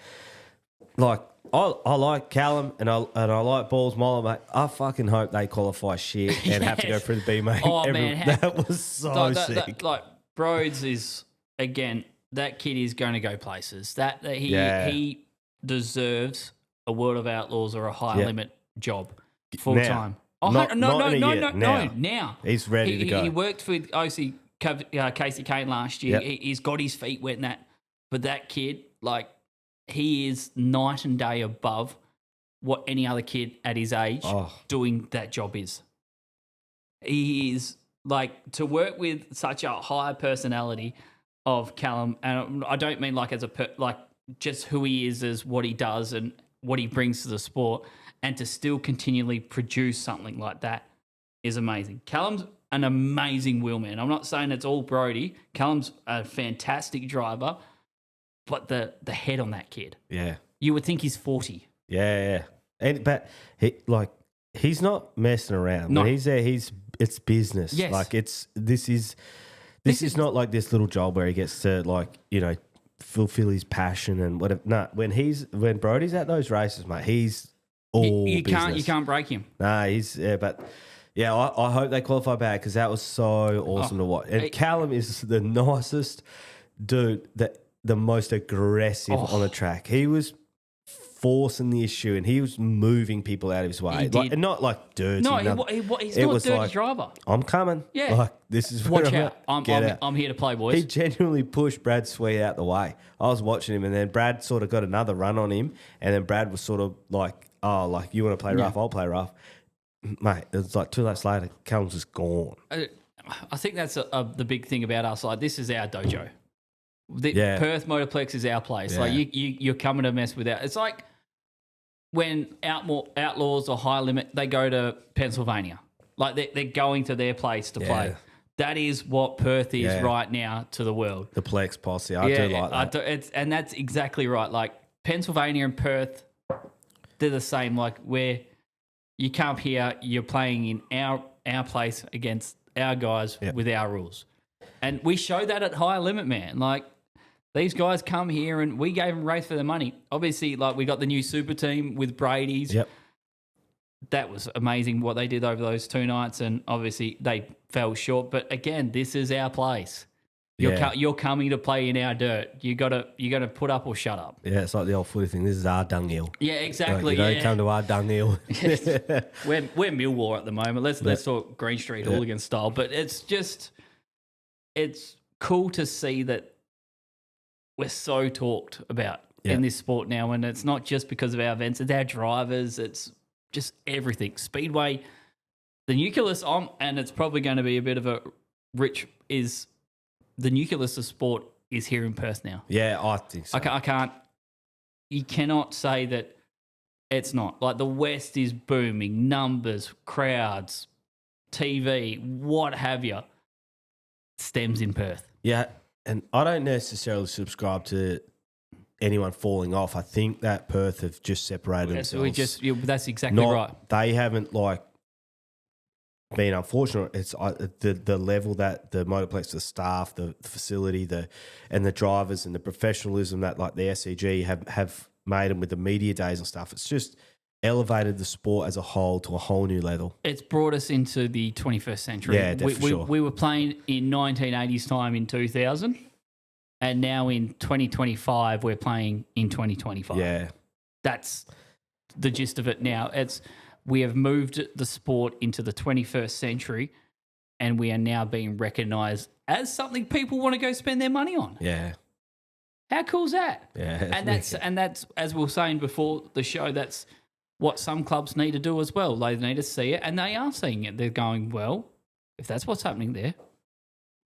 like, I like Callum and I like Balls Moller, mate. I fucking hope they qualify shit and have to go through the B, mate. Oh, man. That was so sick. Like, Broads is, again, that kid is going to go places. He deserves a World of Outlaws or a high limit job full time. Oh, no. Now. He's ready to go. He worked with OC Casey Kane last year. He's got his feet wet in that. But that kid, like, he is night and day above what any other kid at his age doing that job is. He is, like, to work with such a high personality of Callum, and I don't mean like as just who he is as what he does and what he brings to the sport, and to still continually produce something like that is amazing. Callum's an amazing wheelman. I'm not saying it's all Brody. Callum's a fantastic driver, but the head on that kid. Yeah. You would think he's 40. Yeah. But he's not messing around. No. When he's there, it's business. Yes. Like this is not like this little job where he gets to fulfill his passion and whatever. No, when Brody's at those races, mate, he's all business. You can't break him. Nah, but yeah, I hope they qualify back because that was so awesome to watch. And Callum is the nicest dude, the most aggressive on the track. He was forcing the issue and he was moving people out of his way. And not like dirty. No, he's not a dirty driver. I'm coming. Yeah. Like, this is where Watch out. I'm here to play, boys. He genuinely pushed Brad Sweet out the way. I was watching him and then Brad sort of got another run on him and then Brad was sort of like, you want to play rough, I'll play rough. Mate, it was like 2 laps later, Callum's just gone. I think that's the big thing about us. Like, this is our dojo. Perth Motorplex is our place. Yeah. Like, you're coming to mess with It's like when Outlaws or High Limit, they go to Pennsylvania. Like, they're going to their place to play. That is what Perth is right now to the world. The Plex posse. I do like that. And that's exactly right. Like, Pennsylvania and Perth, they're the same. Like, where you come here, you're playing in our place against our guys with our rules. And we show that at Higher Limit, man. Like, these guys come here and we gave them a race for their money. Obviously, like, we got the new super team with Brady's. Yep. That was amazing what they did over those 2 nights, and obviously they fell short. But again, this is our place. You're coming to play in our dirt. You gotta put up or shut up. Yeah, it's like the old footy thing. This is our dunghill. Yeah, exactly. Like, you don't come to our dunghill. We're Millwall at the moment. Let's talk Green Street hooligan style. But it's cool to see that we're so talked about in this sport now, and it's not just because of our events. It's our drivers. It's just everything. Speedway, the nucleus and it's probably going to be a bit of a the nucleus of sport is here in Perth now. Yeah, I think so. I can't. You cannot say that it's not. Like, the West is booming, numbers, crowds, TV, what have you, stems in Perth. Yeah, and I don't necessarily subscribe to anyone falling off. I think that Perth have just separated themselves. That's exactly right. They haven't, been unfortunate. It's the level that the Motorplex, the staff, the facility, and the drivers and the professionalism that, like, the SCG have made them with the media days and stuff. It's just elevated the sport as a whole to a whole new level. It's brought us into the 21st century. Yeah, for sure. We were playing in 1980s time in 2000, and now in 2025 we're playing in 2025. Yeah. That's the gist of it now. We have moved the sport into the 21st century, and we are now being recognised as something people want to go spend their money on. Yeah. How cool is that? Yeah. And that's as we were saying before the show, that's what some clubs need to do as well. They need to see it, and they are seeing it. They're going, well, if that's what's happening there,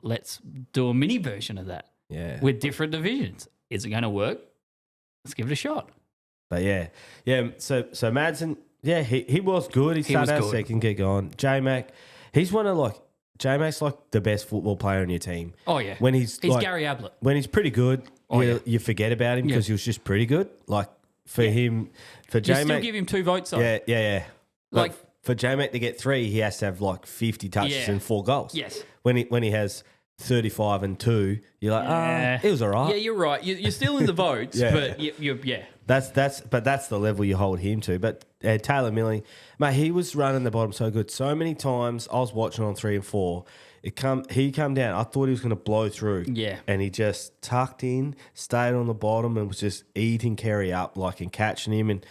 let's do a mini version of that. Yeah. With different divisions. Is it going to work? Let's give it a shot. But yeah. So Madsen, yeah, he was good. He started out second, get going. J-Mac, he's J-Mac's like the best football player on your team. Oh yeah, when he's like, Gary Ablett. When he's pretty good, you forget about him because he was just pretty good. Like for him, for J-Mac, you still give him 2 votes. Though. Yeah. Like for J-Mac to get 3, he has to have like 50 touches and 4 goals. Yes. When he has 35 and 2, you're like, it was all right. Yeah, you're right. You're still in the votes, but you're. That's the level you hold him to. But Taylor Milling, mate, he was running the bottom so good. So many times I was watching on 3 and 4. He come down. I thought he was going to blow through. Yeah. And he just tucked in, stayed on the bottom, and was just eating Kerry up and catching him. And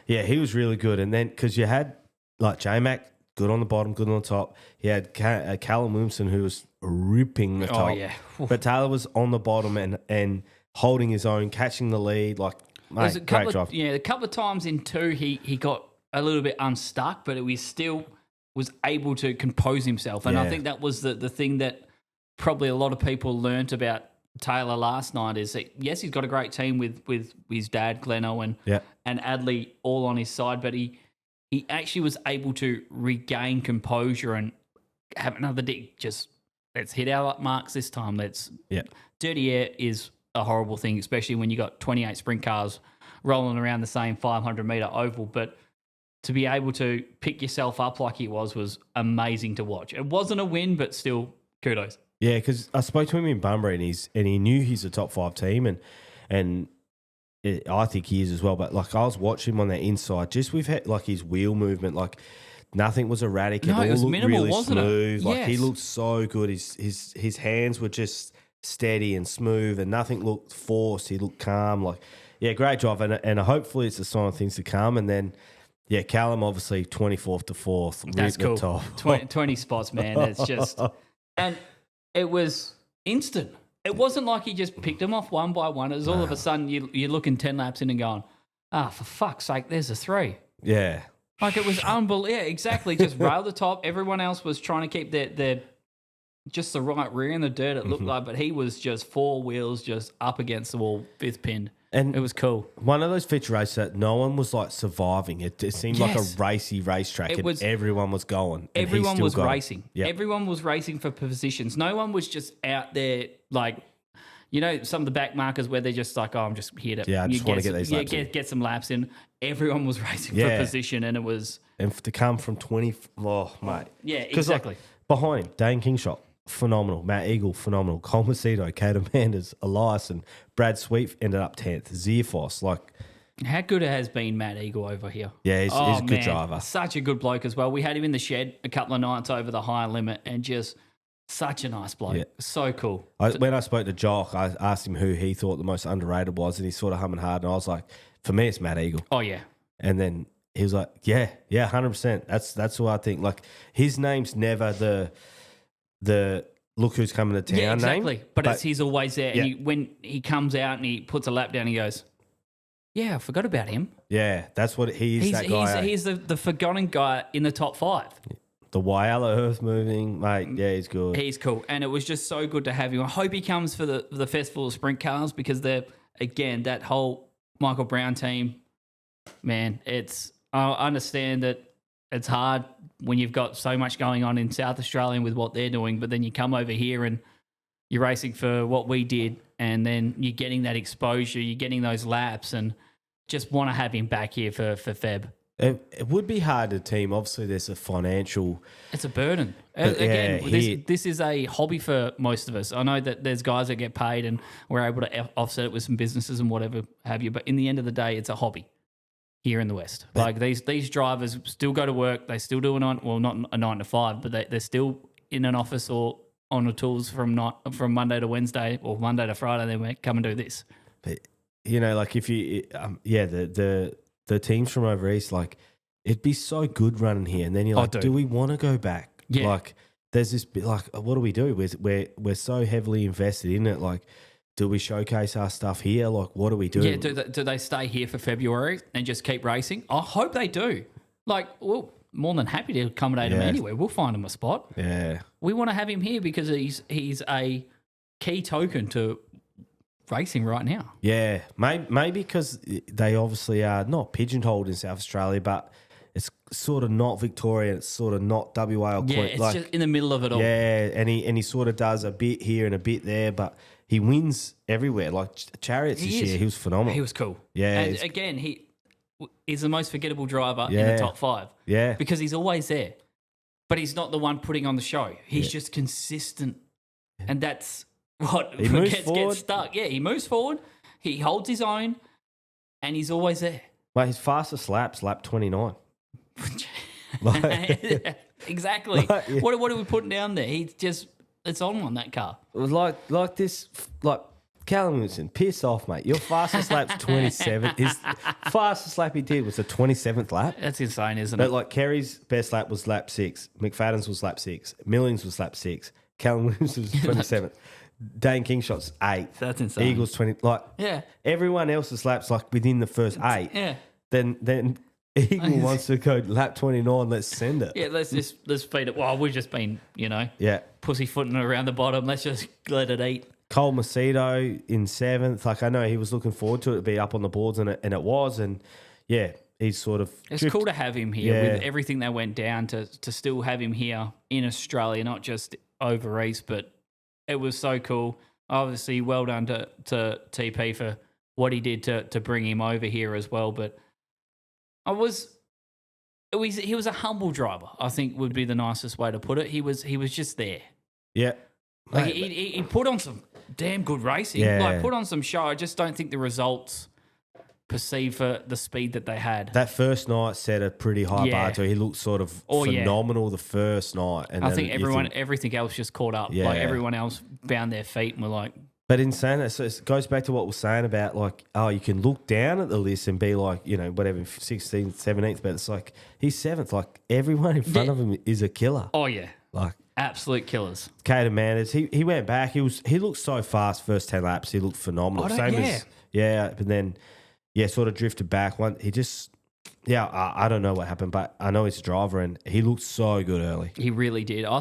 yeah, he was really good. And then because you had like J-Mac, good on the bottom, good on the top. He had Callum Williamson, who was ripping the top. Oh yeah. But Taylor was on the bottom and holding his own, catching the lead. Like, mate, great job. Yeah, a couple of times in 2, he got a little bit unstuck, but he still was able to compose himself. And I think that was the thing that probably a lot of people learnt about Taylor last night is that, yes, he's got a great team with his dad, Gleno, and Adley all on his side, but he actually was able to regain composure and have another dig. Just let's hit our marks this time. Dirty air is a horrible thing, especially when you got 28 sprint cars rolling around the same 500-metre oval. But to be able to pick yourself up like he was amazing to watch. It wasn't a win, but still kudos. Yeah, because I spoke to him in Bunbury and he knew he's a top 5 team and I think he is as well. But like I was watching him on that inside, just with like his wheel movement, like nothing was erratic. No, it was looked minimal, really wasn't smooth. it? Like yes. he looked so good. His hands were just steady and smooth, and nothing looked forced. He looked calm. Like great job. And hopefully it's a sign of things to come. And then Callum obviously 24th to 4th. That's cool. Top. 20 spots, man. It's just and it was instant. It wasn't like he just picked them off one by one. It was all of a sudden you're looking 10 laps in and going, for fuck's sake, there's a 3. Yeah. Like it was unbelievable. Yeah, exactly. Just rail the top. Everyone else was trying to keep their just the right rear in the dirt, it looked like, but he was just 4 wheels just up against the wall, 5th pinned. And it was cool. One of those feature races that no one was like surviving. It seemed like a racy racetrack, and everyone was going. Everyone was racing. Yep. Everyone was racing for positions. No one was just out there like, some of the back markers where they're just like, I'm just here to I just want to get these laps in. Get some laps in. Everyone was racing for position, and it was to come from 20. Oh, mate. Yeah, exactly. Like, behind him, Dane Kingshot, phenomenal. Matt Eagle, phenomenal. Cole Macedo, Kate Amandas, Elias, and Brad Sweet ended up 10th. Zephos, how good it has been Matt Eagle over here. Yeah, he's a good driver. Such a good bloke as well. We had him in the shed a couple of nights over the high limit, and just such a nice bloke. Yeah. So cool. When I spoke to Jock, I asked him who he thought the most underrated was, and he's sort of humming hard, and I was like, for me, it's Matt Eagle. Oh, yeah. And then he was like, yeah, 100%. That's what I think. Like, his name's never the look who's coming to town exactly. name. But he's always there. Yeah. And when he comes out and he puts a lap down, he goes, I forgot about him. Yeah, that's what he's that guy. He's the forgotten guy in the top 5. The Whyalla earth moving, mate. Yeah, he's good. He's cool. And it was just so good to have him. I hope he comes for the Festival of Sprint Cars, because that whole Michael Brown team, man, I understand that it's hard when you've got so much going on in South Australia with what they're doing, but then you come over here and you're racing for what we did, and then you're getting that exposure, you're getting those laps, and just want to have him back here for Feb. It would be hard to team. Obviously, there's a financial... It's a burden. Again, this is a hobby for most of us. I know that there's guys that get paid and we're able to offset it with some businesses and whatever have you, but in the end of the day, it's a hobby. here in the West. Like these drivers still go to work. They still do not a 9 to 5, but they're still in an office or on the tools from Monday to Wednesday or Monday to Friday. Then we come and do this. But like if you, the teams from over east, like it'd be so good running here, and then you're like, do we want to go back? Yeah. Like there's this bit like, what do we do? We're so heavily invested in it. Like, do we showcase our stuff here? Like, what do we do? Yeah, do they stay here for February and just keep racing? I hope they do. Like, well, more than happy to accommodate him anywhere. We'll find him a spot. Yeah. We want to have him here because he's a key token to racing right now. Yeah, maybe because they obviously are not pigeonholed in South Australia, but it's sort of not Victoria, it's sort of not WA or Queensland. It's just in the middle of it all. Yeah, and he sort of does a bit here and a bit there, but he wins everywhere. Like Chariots this year, he was phenomenal. He was cool. Yeah. And again, he is the most forgettable driver in the top 5. Yeah. Because he's always there. But he's not the one putting on the show. He's just consistent. And that's what gets stuck. Yeah, he moves forward, he holds his own, and he's always there. Like his fastest lap 29. Exactly. What are we putting down there? It's on that car. It was like this, like Callum Wilson, piss off, mate. Your fastest lap's 27. His fastest lap he did was the 27th lap. That's insane, isn't But it? like Kerry's best lap was lap 6. McFadden's was lap 6. Millings was lap 6. Callum Williams was 27th. Dane Kingshot's 8th. That's insane. Eagles 20. Like everyone else's laps like within the first 8. Yeah. Then Eagle wants to go lap 29. Let's send it. Yeah, let's feed it. Well, we've just been, Yeah. pussyfooting around the bottom. Let's just let it eat. Cole Macedo in 7th. Like I know he was looking forward to it to be up on the boards, and it was. And yeah, he's sort of. It's cool to have him here with everything that went down to still have him here in Australia, not just over east, but it was so cool. Obviously, well done to TP for what he did to bring him over here as well. But he was a humble driver, I think would be the nicest way to put it. He was just there. Yeah. Like he put on some damn good racing. Yeah. Like put on some show. I just don't think the results perceived for the speed that they had. That first night set a pretty high bar to. He looked sort of phenomenal the first night. And I think everything else just caught up. Yeah. Like everyone else found their feet and were like. But in saying that, so it goes back to what we're saying about like, you can look down at the list and be like, whatever, 16th, 17th, but it's like, he's 7th. Like everyone in front of him is a killer. Oh, yeah. Like absolute killers. Caden Manners, he went back. He looked so fast first 10 laps. He looked phenomenal. But then, sort of drifted back. I don't know what happened, but I know he's a driver and he looked so good early. He really did. I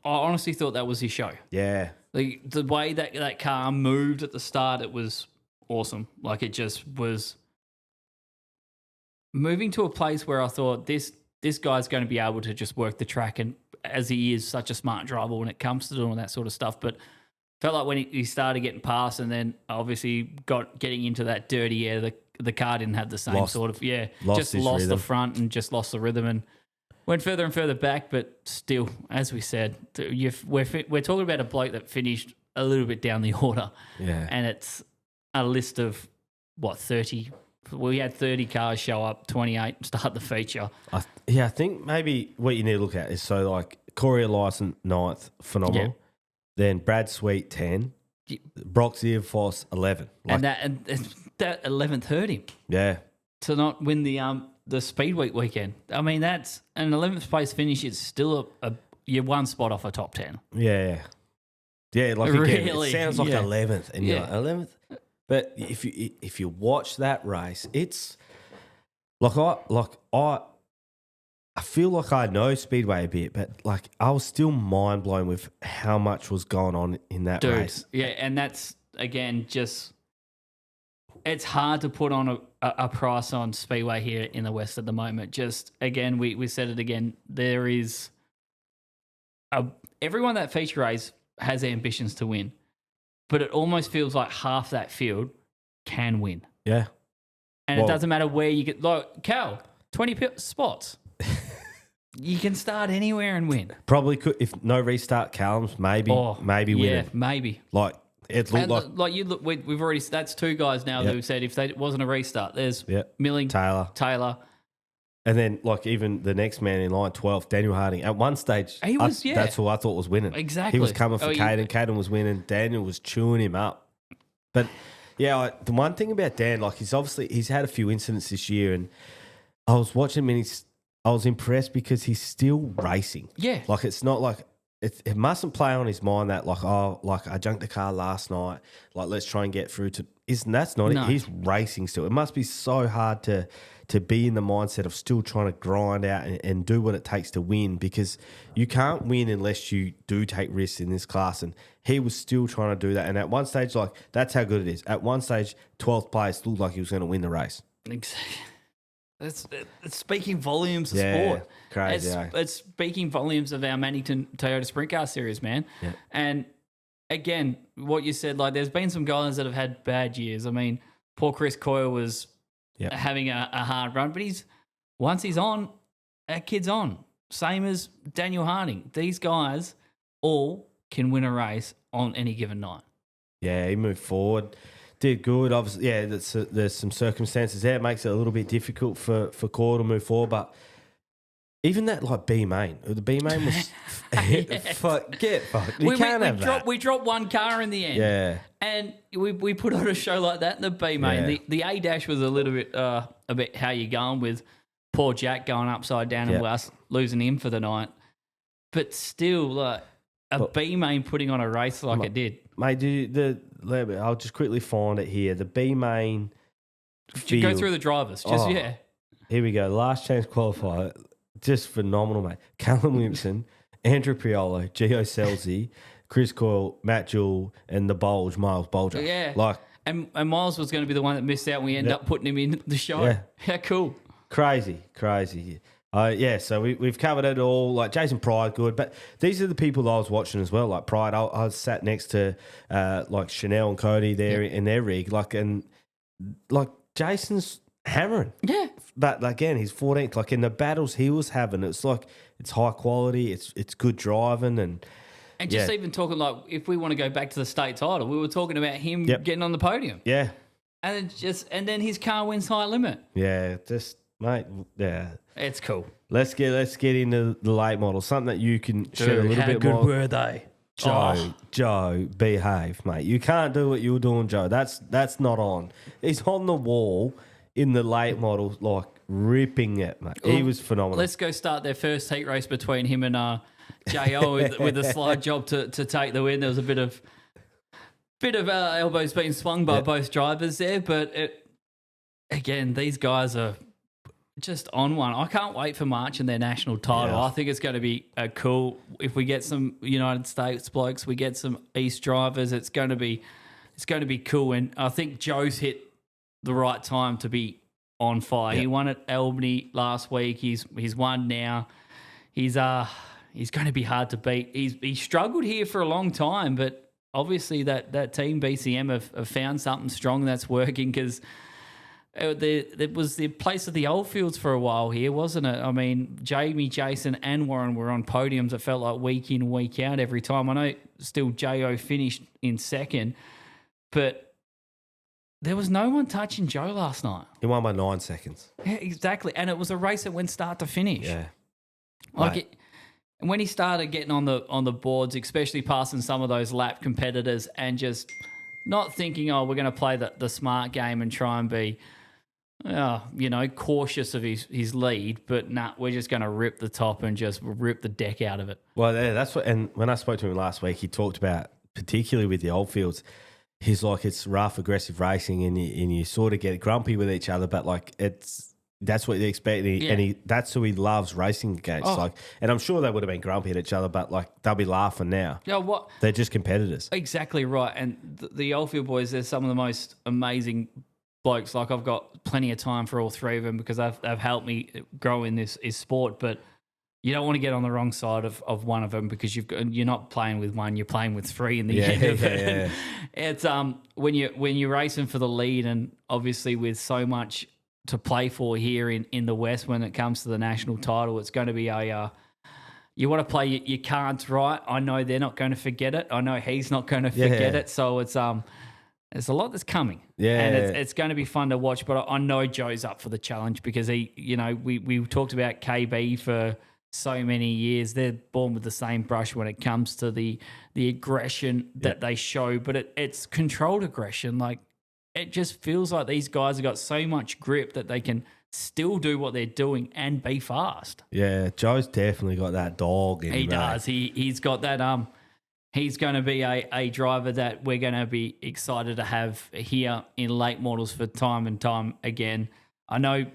honestly thought that was his show. Yeah. The way that car moved at the start, it was awesome. Like it just was moving to a place where I thought this guy's going to be able to just work the track, and as he is such a smart driver when it comes to doing that sort of stuff. But felt like when he started getting past, and then obviously getting into that dirty air, the car didn't have the same lost the front and just lost the rhythm and went further and further back. But still, as we said, we're talking about a bloke that finished a little bit down the order. Yeah. And it's a list of, 30? We had 30 cars show up, 28 start the feature. I think maybe what you need to look at is so like Corey Eliason 9th, phenomenal. Yeah. Then Brad Sweet 10, Brock Zierfoss 11. Like, and that 11th hurt him. Yeah. To not win the Speedweek weekend. I mean, that's an 11th place finish is still you're one spot off a top 10. Yeah. Yeah, like again, really? It sounds like 11th and you're like 11th. But if you watch that race, it's I feel like I know Speedway a bit, but like I was still mind blown with how much was going on in that race. Yeah, and that's again just it's hard to put on a price on Speedway here in the West at the moment. Just again, we said it again. There is everyone that feature race has ambitions to win, but it almost feels like half that field can win. Yeah. And it doesn't matter where you get. Like, Cal, 20 spots. You can start anywhere and win. Probably could, if no restart Callums, maybe win it. Maybe. Like, It looked And like you look, we've already. That's two guys now that we've said if it wasn't a restart, there's Milling, Taylor. And then, like, even the next man in line, 12th, Daniel Harding. At one stage, that's who I thought was winning. Exactly. He was coming for Caden. Caden was winning. Daniel was chewing him up. But, yeah, the one thing about Dan, like, he's had a few incidents this year, and I was watching him, and I was impressed because he's still racing. Yeah. Like, it's not like... It mustn't play on his mind that, like, I junked the car last night. Like, let's try and get through to... That's not it. He's racing still. It must be so hard to be in the mindset of still trying to grind out and do what it takes to win, because you can't win unless you do take risks in this class. And he was still trying to do that. And at one stage, like, that's how good it is. At one stage, 12th place looked like he was going to win the race. Exactly. It's speaking volumes of sport. Crazy. It's speaking volumes of our Mannington Toyota Sprint Car Series, man. Yeah. And again, what you said, like, there's been some guys that have had bad years. I mean, poor Chris Coyle was having a hard run, but once he's on, our kid's on. Same as Daniel Harding. These guys all can win a race on any given night. Yeah, he moved forward. Did good. Obviously, there's some circumstances there. It makes it a little bit difficult for Coyle to move forward. But even that, like, B main, the B main was get fucked. You can't have that. We dropped one car in the end. And we put on a show like that in the B main. Yeah. The A dash was a little bit how you going with poor Jack going upside down and us losing him for the night. But still, like, B main putting on a race like it did. Mate, I'll just quickly find it here. The B main. Go through the drivers. Here we go. Last chance qualifier. Just phenomenal, mate. Callum Williamson, Andrew Priolo, Gio Selzy, Chris Coyle, Matt Jewell, and the Bulge, Miles Bulger. Yeah. Like, and Miles was going to be the one that missed out and we ended up putting him in the show. Yeah. How cool. Crazy. So we've covered it all. Like, Jason Pride, good. But these are the people that I was watching as well. Like, Pride, I was sat next to, like, Chanel and Cody there in their rig. Like, Jason's hammering. Yeah. But, again, he's 14th. Like, in the battles he was having, it's like, it's high quality. It's good driving. And just even talking, like, if we want to go back to the state title, we were talking about him getting on the podium. Yeah. And then his car wins high limit. Yeah, mate, it's cool. Let's get into the late model. Something that you can share a little bit more. How good were they? Joe, behave, mate. You can't do what you were doing, Joe. That's not on. He's on the wall in the late model, like, ripping it, mate. He was phenomenal. Let's go start their first heat race between him and J.O. with a slide job to take the win. There was a bit of elbows being swung by both drivers there, but again, these guys are just on one. I can't wait for March and their national title. I think it's going to be cool. If we get some United States blokes, we get some East drivers, it's going to be cool. And I think Joe's hit the right time to be on fire. Yep. He won at Albany last week. He's won now. He's going to be hard to beat. He struggled here for a long time, but obviously that team BCM have found something strong that's working, because it was the place of the old fields for a while here, wasn't it? I mean, Jamie, Jason and Warren were on podiums. It felt like week in, week out every time. I know still J.O. finished in second, but there was no one touching Joe last night. He won by 9 seconds. Yeah, exactly. And it was a race that went start to finish. Yeah. And when he started getting on the boards, especially passing some of those lap competitors and just not thinking, we're going to play the smart game and try and be, cautious of his lead, but we're just going to rip the top and just rip the deck out of it. Well, that's what. And when I spoke to him last week, he talked about, particularly with the old fields, he's like, it's rough, aggressive racing, and you sort of get grumpy with each other, but like that's what they expect, and that's who he loves racing against. And I'm sure they would have been grumpy at each other, but like they'll be laughing now. Yeah, what? They're just competitors. Exactly right. And the Oldfield boys, they're some of the most amazing blokes. Like, I've got plenty of time for all three of them because they've helped me grow in this sport. But you don't want to get on the wrong side of one of them, because you're not playing with one, you're playing with three in the end of it. Yeah. It's when you're racing for the lead, and obviously with so much to play for here in the West when it comes to the national title, it's going to be you want to play your cards right. I know they're not going to forget it. I know he's not going to forget it. So it's there's a lot that's coming. Yeah. And it's going to be fun to watch. But I know Joe's up for the challenge because he, we talked about KB for so many years. They're born with the same brush when it comes to the aggression that they show, but it's controlled aggression. Like, it just feels like these guys have got so much grip that they can still do what they're doing and be fast. Yeah, Joe's definitely got that dog in him. He does. He's got that. He's going to be a driver that we're going to be excited to have here in late models for time and time again. I know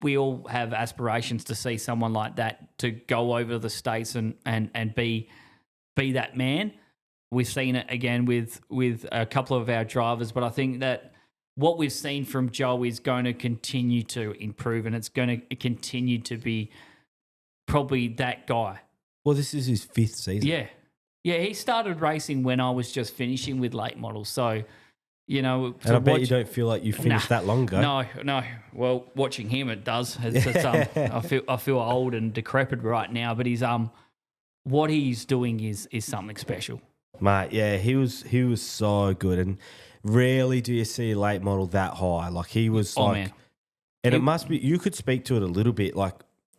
we all have aspirations to see someone like that to go over the States and be that man. We've seen it again with a couple of our drivers, but I think that what we've seen from Joe is going to continue to improve, and it's going to continue to be probably that guy. Well, this is his 5th season. Yeah. Yeah, he started racing when I was just finishing with late models. So, and I bet you don't feel like you finished that long ago. No. Well, watching him, it does. I feel old and decrepit right now, but what he's doing is something special. Mate, yeah, he was so good, and rarely do you see a late model that high. Like, he was man. And it must be, you could speak to it a little bit, like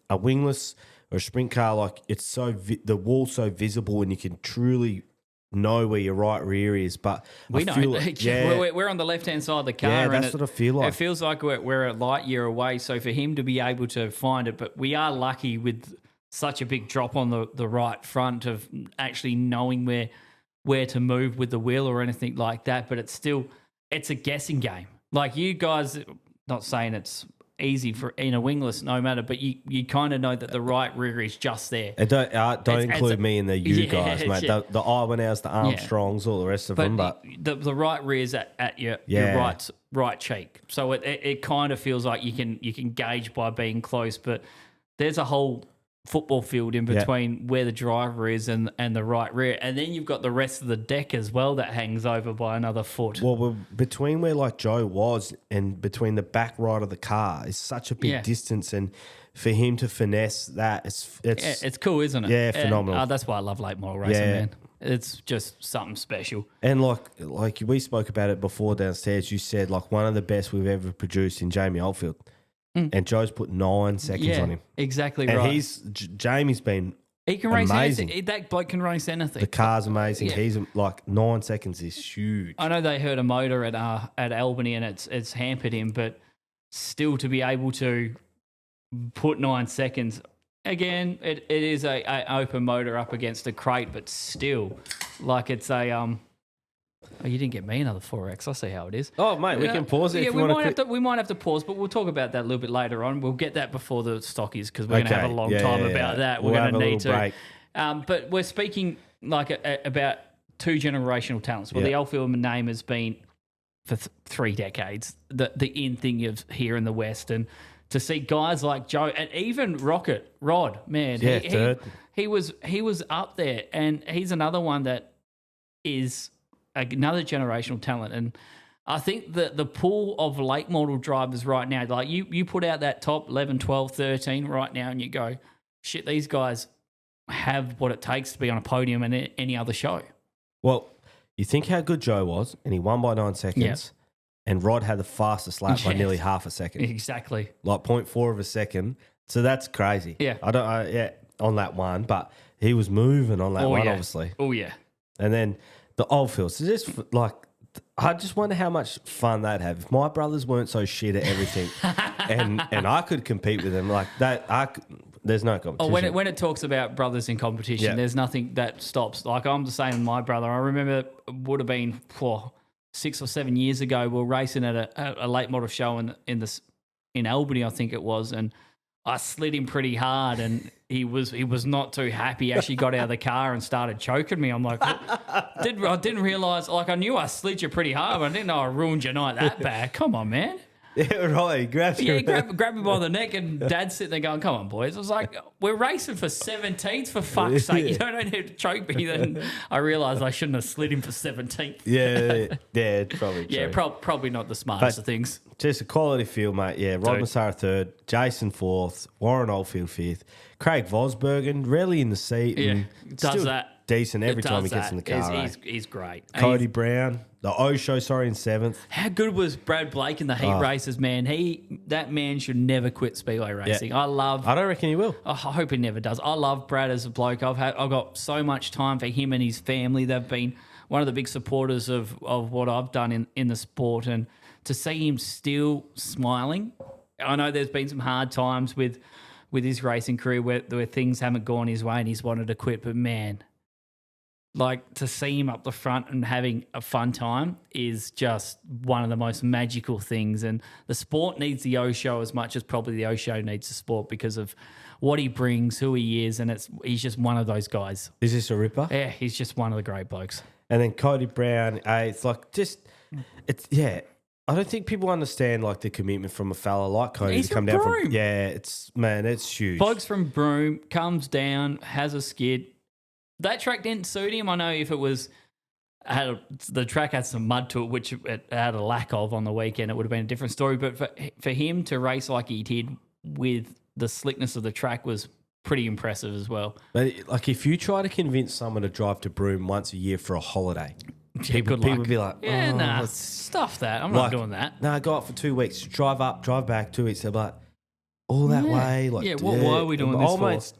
a wingless or a sprint car, like it's so, the wall's so visible and you can truly know where your right rear is. But we I know. feel like, we're on the left-hand side of the car. Yeah, that's and what I feel like. It feels like we're a light year away. So for him to be able to find it, but we are lucky with such a big drop on the right front of actually knowing where to move with the wheel or anything like that. But it's a guessing game. Like, you guys, not saying it's easy in a wingless, no matter, but you kind of know that the right rear is just there. And don't include me in the guys, mate. Yeah. The Iwanows, the Armstrongs, all the rest of them. But the right rear is at your right cheek. So it kind of feels like you can gauge by being close, but there's a whole football field in between where the driver is and the right rear, and then you've got the rest of the deck as well that hangs over by another foot. Well, between where like Joe was and between the back right of the car is such a big distance, and for him to finesse that, it's cool, isn't it? Yeah, phenomenal. That's why I love late model racing, man. It's just something special. And like we spoke about it before downstairs, you said like one of the best we've ever produced in Jamie Oldfield. And Joe's put 9 seconds on him. Exactly and right. Jamie's been he can amazing. Race anything. That bloke can race anything. The car's amazing. He's like 9 seconds is huge. I know they heard a motor at Albany and it's hampered him, but still to be able to put 9 seconds, again, it is a open motor up against a crate, but still, like, it's a Oh, you didn't get me another 4X. I see how it is. Oh, mate, we can pause it. Yeah, if you we might have to pause, but we'll talk about that a little bit later on. We'll get that before the stockies because we're going to have a long time about that. We're going to need to. Break. But we're speaking like about 2 generational talents. Well, the Oldfield name has been for 3 decades the in thing of here in the West, and to see guys like Joe and even Rod, man, he was up there, and he's another one that is another generational talent. And I think that the pool of late model drivers right now, like you put out that top 11, 12, 13 right now and you go, shit, these guys have what it takes to be on a podium in any other show. Well, you think how good Joe was, and he won by 9 seconds, and Rod had the fastest lap by nearly half a second. Exactly. Like 0.4 of a second. So that's crazy. Yeah. On that one, but he was moving on that one, obviously. Oh, yeah. And then the Oldfield. So just like, I just wonder how much fun they'd have if my brothers weren't so shit at everything, and I could compete with them like that. There's no competition. Oh, when it talks about brothers in competition, there's nothing that stops. Like, I'm the same with my brother. I remember it would have been 6 or 7 years ago. We were racing at a late model show in Albany, I think it was, and I slid him pretty hard, and he was not too happy. He actually got out of the car and started choking me. I'm like, I didn't realise. Like, I knew I slid you pretty hard, but I didn't know I ruined your night that bad. Come on, man. Yeah, right. He grabs Yeah, you. grab me by the neck, and Dad's sitting there going, "Come on, boys!" I was like, "We're racing for 17th, for fuck's sake! You don't need to choke me." Then I realised I shouldn't have slid him for 17th. Yeah, probably true. Yeah, probably not the smartest But- of things. Just a quality field, mate. Yeah, Rod Dude. Massara third, Jason fourth, Warren Oldfield fifth, Craig Vosbergen rarely in the seat. Yeah, and does still that. decent every It time he does gets in the that. car. He's great. Cody Brown, the O show, sorry, in seventh. How good was Brad Blake in the heat races, man? That man should never quit speedway racing. Yeah. I don't reckon he will. I hope he never does. I love Brad as a bloke. I've got so much time for him and his family. They've been one of the big supporters of what I've done in the sport, and to see him still smiling. I know there's been some hard times with his racing career where things haven't gone his way and he's wanted to quit, but man, like to see him up the front and having a fun time is just one of the most magical things. And the sport needs the O show as much as probably the O show needs the sport because of what he brings, who he is, and he's just one of those guys. Is this a ripper? Yeah, he's just one of the great blokes. And then Cody Brown, I don't think people understand like the commitment from a fella like Cody He's to come from down Broome. from. Yeah, it's huge. Blokes from Broome, comes down, has a skid. That track didn't suit him. I know if it was the track had some mud to it, which it had a lack of on the weekend, it would have been a different story. But for him to race like he did with the slickness of the track was pretty impressive as well. But like, if you try to convince someone to drive to Broome once a year for a holiday, Good luck. would be like, Yeah, oh, nah, it's- stuff that. I'm not doing that. Nah, go up for 2 weeks, drive up, drive back 2 weeks. They're like, all that way. Like, Yeah, why are we doing this for? Mate's,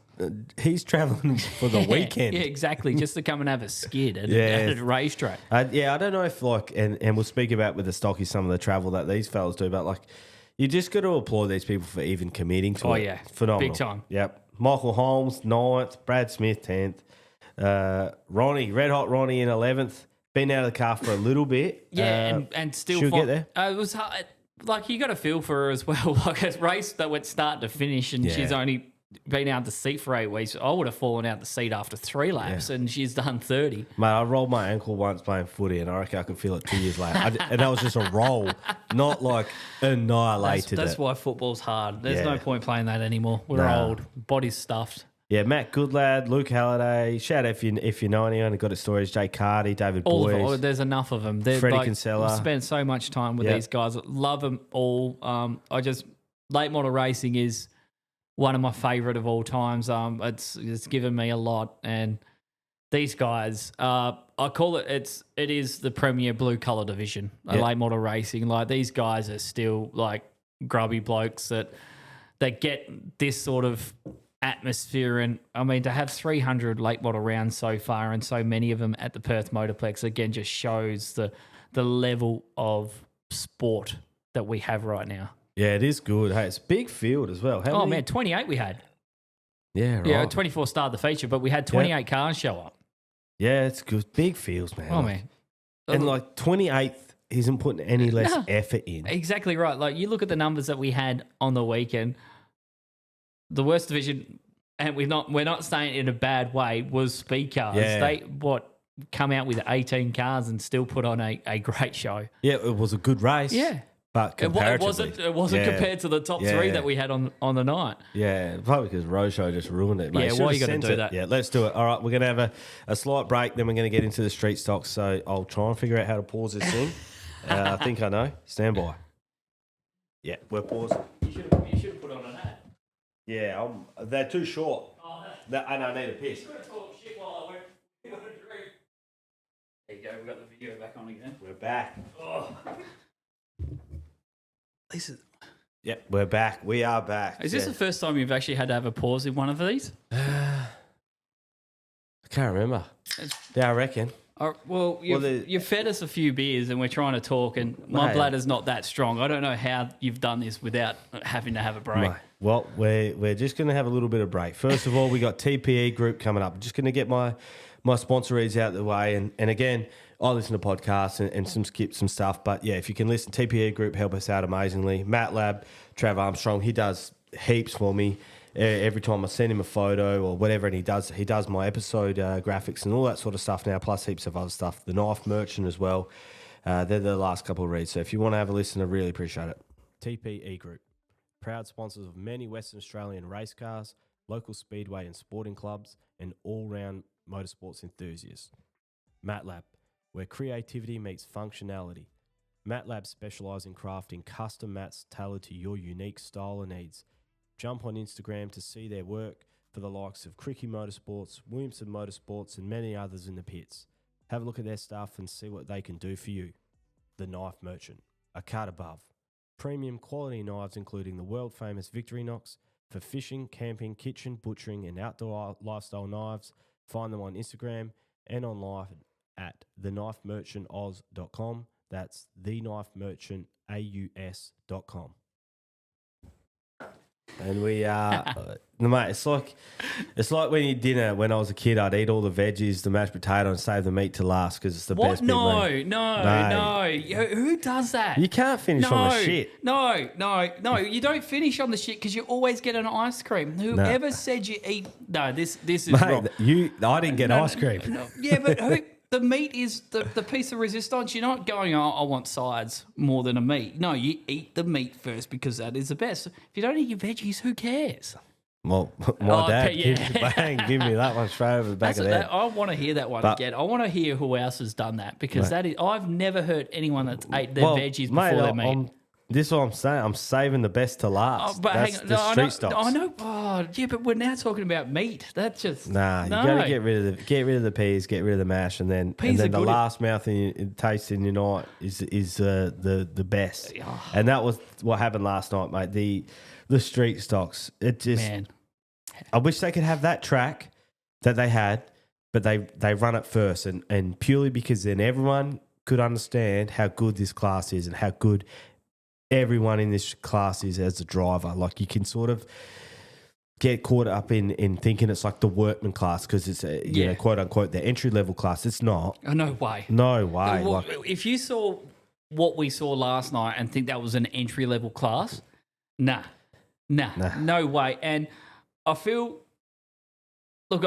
he's traveling for the weekend. Yeah, exactly. Just to come and have a skid at a racetrack. I don't know if like, and we'll speak about with the stocky some of the travel that these fellas do, but like, you just got to applaud these people for even committing to it. Oh, yeah. Phenomenal. Big time. Yep. Michael Holmes, 9th, Brad Smith, 10th, Ronnie, Red Hot Ronnie in 11th, been out of the car for a little bit. Yeah, and still she'll get there. It was hard. Like, you got to feel for her as well. Like, a race that went start to finish, and she's only been out the seat for 8 weeks. I would have fallen out the seat after 3 laps, and she's done 30. Mate, I rolled my ankle once playing footy, and I reckon I could feel it 2 years later. And that was just a roll, not like annihilated. That's why football's hard. There's no point playing that anymore. We're Nah. old. Body's stuffed. Yeah, Matt Goodlad, Luke Halliday. Shout out if you know anyone who got his stories. Jay Cardy, David All Boyes. of it. There's enough of them. They're Freddie like, Kinsella. I've spent so much time with these guys. Love them all. Late model racing is one of my favourite of all times. It's given me a lot, and these guys, I call it. It is the premier blue collar division. Late model racing. Like, these guys are still like grubby blokes that get this sort of atmosphere. And I mean, to have 300 late model rounds so far and so many of them at the Perth Motorplex again just shows the level of sport that we have right now. Yeah, it is good. Hey, it's a big field as well. How many? Man, 28 we had. Yeah, right. Yeah, 24 started the feature, but we had 28 cars show up. Yeah, it's good. Big fields, man. Oh, man. And like 28th isn't putting any less No. effort in. Exactly right. Like, you look at the numbers that we had on the weekend, the worst division, and we're not saying it in a bad way, was speed cars. Yeah. They come out with 18 cars and still put on a great show. Yeah, it was a good race. Yeah. But It comparatively. wasn't Yeah. compared to the top Yeah. 3 that we had on the night. Yeah, probably because Roadshow just ruined it, mate. Yeah, Should've why you gotta sent do it. that? Yeah, let's do it. All right, we're going to have a slight break, then we're going to get into the street stocks. So I'll try and figure out how to pause this thing. I think I know. Stand by. Yeah, we're pausing. You should have put on an ad. Yeah, they're too short. And I need a piss. Talk shit while I went. There you go. We got the video back on again. We're back. Oh. This is. Yeah, we're back. We are back. Is this the first time you've actually had to have a pause in one of these? I can't remember. Yeah, I reckon. Well, you've fed us a few beers and we're trying to talk, and my Mate. bladder's not that strong. I don't know how you've done this without having to have a break. Mate, well, we're just going to have a little bit of break. First of all, we got TPE Group coming up. I'm just going to get my sponsorees out of the way. And again, I listen to podcasts and some stuff. But yeah, if you can listen, TPE Group help us out amazingly. Matt Lab, Trav Armstrong, he does heaps for me. Every time I send him a photo or whatever, and he does my episode graphics and all that sort of stuff now, plus heaps of other stuff. The Knife Merchant as well. They're the last couple of reads. So if you want to have a listen, I really appreciate it. TPE Group, proud sponsors of many Western Australian race cars, local speedway and sporting clubs, and all-round motorsports enthusiasts. MATLAB, where creativity meets functionality. MATLAB specialise in crafting custom mats tailored to your unique style and needs. Jump on Instagram to see their work for the likes of Cricky Motorsports, Williamson Motorsports, and many others in the pits. Have a look at their stuff and see what they can do for you. The Knife Merchant, a cut above. Premium quality knives including the world-famous Victorinox for fishing, camping, kitchen, butchering, and outdoor lifestyle knives. Find them on Instagram and online at thenifemerchantoz.com. That's thenifemerchantaus.com. And we mate, it's like when you dinner. When I was a kid, I'd eat all the veggies, the mashed potato, and save the meat to last because it's the best bit. No. Who does that? You can't finish on the shit. No. You don't finish on the shit because you always get an ice cream. Whoever said you eat? No, this is wrong. I didn't get ice cream. Yeah, but who? The meat is the piece of resistance. You're not going, I want sides more than a meat. No, you eat the meat first because that is the best. If you don't eat your veggies, who cares? Well, my dad give me that one straight over the back of the head. I want to hear that one again. I want to hear who else has done that because I've never heard anyone that's ate their veggies before their meat. This is what I'm saying. I'm saving the best to last. But that's hang on, the street stocks. I know. Oh, yeah, but we're now talking about meat. That's just you got to get rid of the peas, get rid of the mash, and then the last mouth taste in your night is the best. Oh. And that was what happened last night, mate. The street stocks. It just man. I wish they could have that track that they had, but they run it first, and purely because then everyone could understand how good this class is and how good everyone in this class is as a driver. Like you can sort of get caught up in thinking it's like the workman class because it's you know, quote unquote the entry level class. It's not. Oh, no way. No way. Well, if you saw what we saw last night and think that was an entry level class, nah, no way. And I feel, look,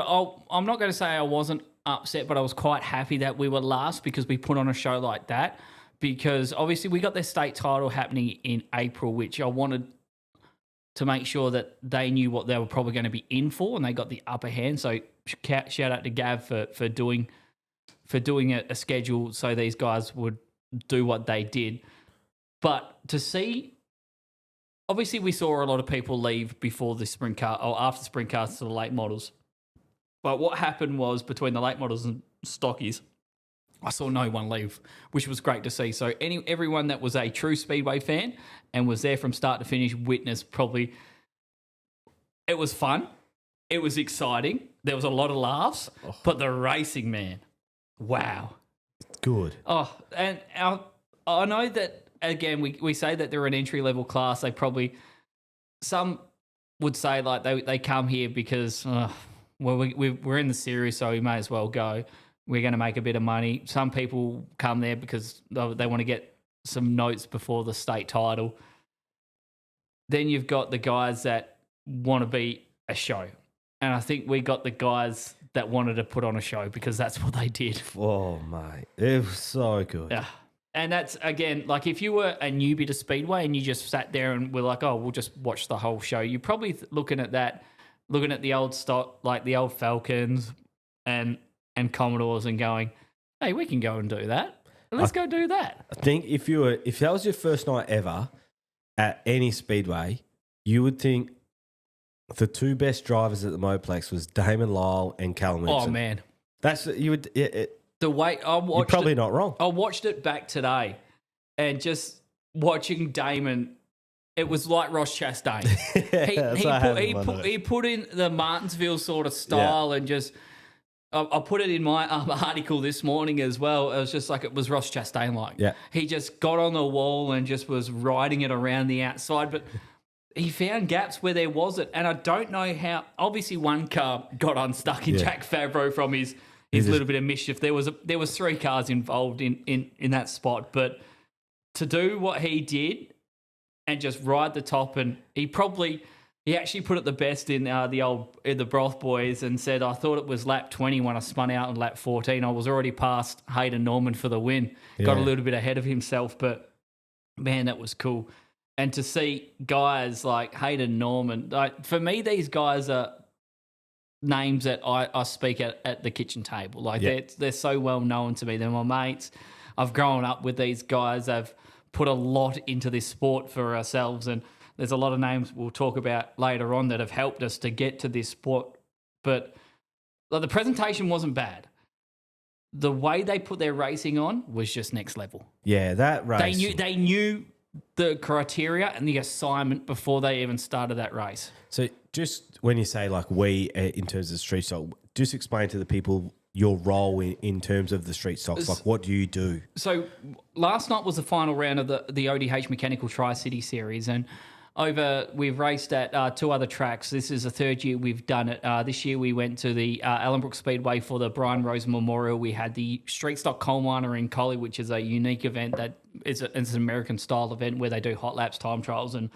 I'm not going to say I wasn't upset, but I was quite happy that we were last because we put on a show like that. Because obviously we got their state title happening in April, which I wanted to make sure that they knew what they were probably going to be in for, and they got the upper hand. So shout out to Gav for doing a schedule so these guys would do what they did. But to see, obviously we saw a lot of people leave before the sprint car or after the sprint cars to the late models. But what happened was between the late models and stockies, I saw no one leave, which was great to see. So everyone that was a true Speedway fan and was there from start to finish witnessed probably it was fun. It was exciting. There was a lot of laughs. But the racing, man, wow. Good. Oh, and I know that, again, we say that they're an entry-level class. They probably, some would say like they come here because, we're in the series, so we may as well go. We're going to make a bit of money. Some people come there because they want to get some notes before the state title. Then you've got the guys that want to be a show. And I think we got the guys that wanted to put on a show because that's what they did. Oh, mate. It was so good. Yeah. And that's, again, like if you were a newbie to Speedway and you just sat there and were like, oh, we'll just watch the whole show, you're probably looking at that, looking at the old stock, like the old Falcons and Commodores and going, hey, we can go and do that. Let's go do that. I think if that was your first night ever at any Speedway, you would think the two best drivers at the Moplex was Damon Lyle and Callum Wilson. Oh, man. That's you would the way I watched you're probably not wrong. I watched it back today and just watching Damon, it was like Ross Chastain. He put in the Martinsville sort of style and just I put it in my article this morning as well. It was just like it was Ross Chastain like. Yeah. He just got on the wall and just was riding it around the outside, but he found gaps where there wasn't. And I don't know how. Obviously, one car got unstuck in Jack Favreau from his little bit of mischief. There was three cars involved in that spot, but to do what he did and just ride the top, and he actually put it the best in the Broth boys and said, I thought it was lap 20 when I spun out on lap 14. I was already past Hayden Norman for the win. Got a little bit ahead of himself, but man, that was cool. And to see guys like Hayden Norman, like, for me, these guys are names that I speak at the kitchen table. Like they're so well known to me. They're my mates. I've grown up with these guys. They've put a lot into this sport for ourselves, and there's a lot of names we'll talk about later on that have helped us to get to this sport. But like, the presentation wasn't bad. The way they put their racing on was just next level. Yeah, that race. They knew the criteria and the assignment before they even started that race. So just when you say like in terms of street stock, just explain to the people your role in terms of the street stocks. Like, what do you do? So last night was the final round of the ODH Mechanical Tri-City Series, and we've raced at 2 other tracks. This is the 3rd year we've done it. This year we went to the Ellenbrook Speedway for the Brian Rose Memorial. We had the Street Stock Coal Miner in Collie, which is a unique event that it's an American-style event where they do hot laps, time trials, and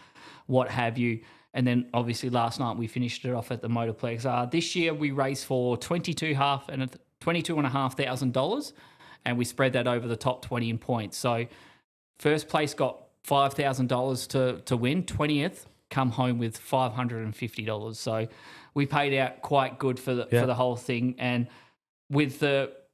what have you. And then obviously last night we finished it off at the Motorplex. This year we raced for $22,500, and we spread that over the top 20 in points. So first place got $5,000 to win. 20th come home with $550. So we paid out quite good for the whole thing. And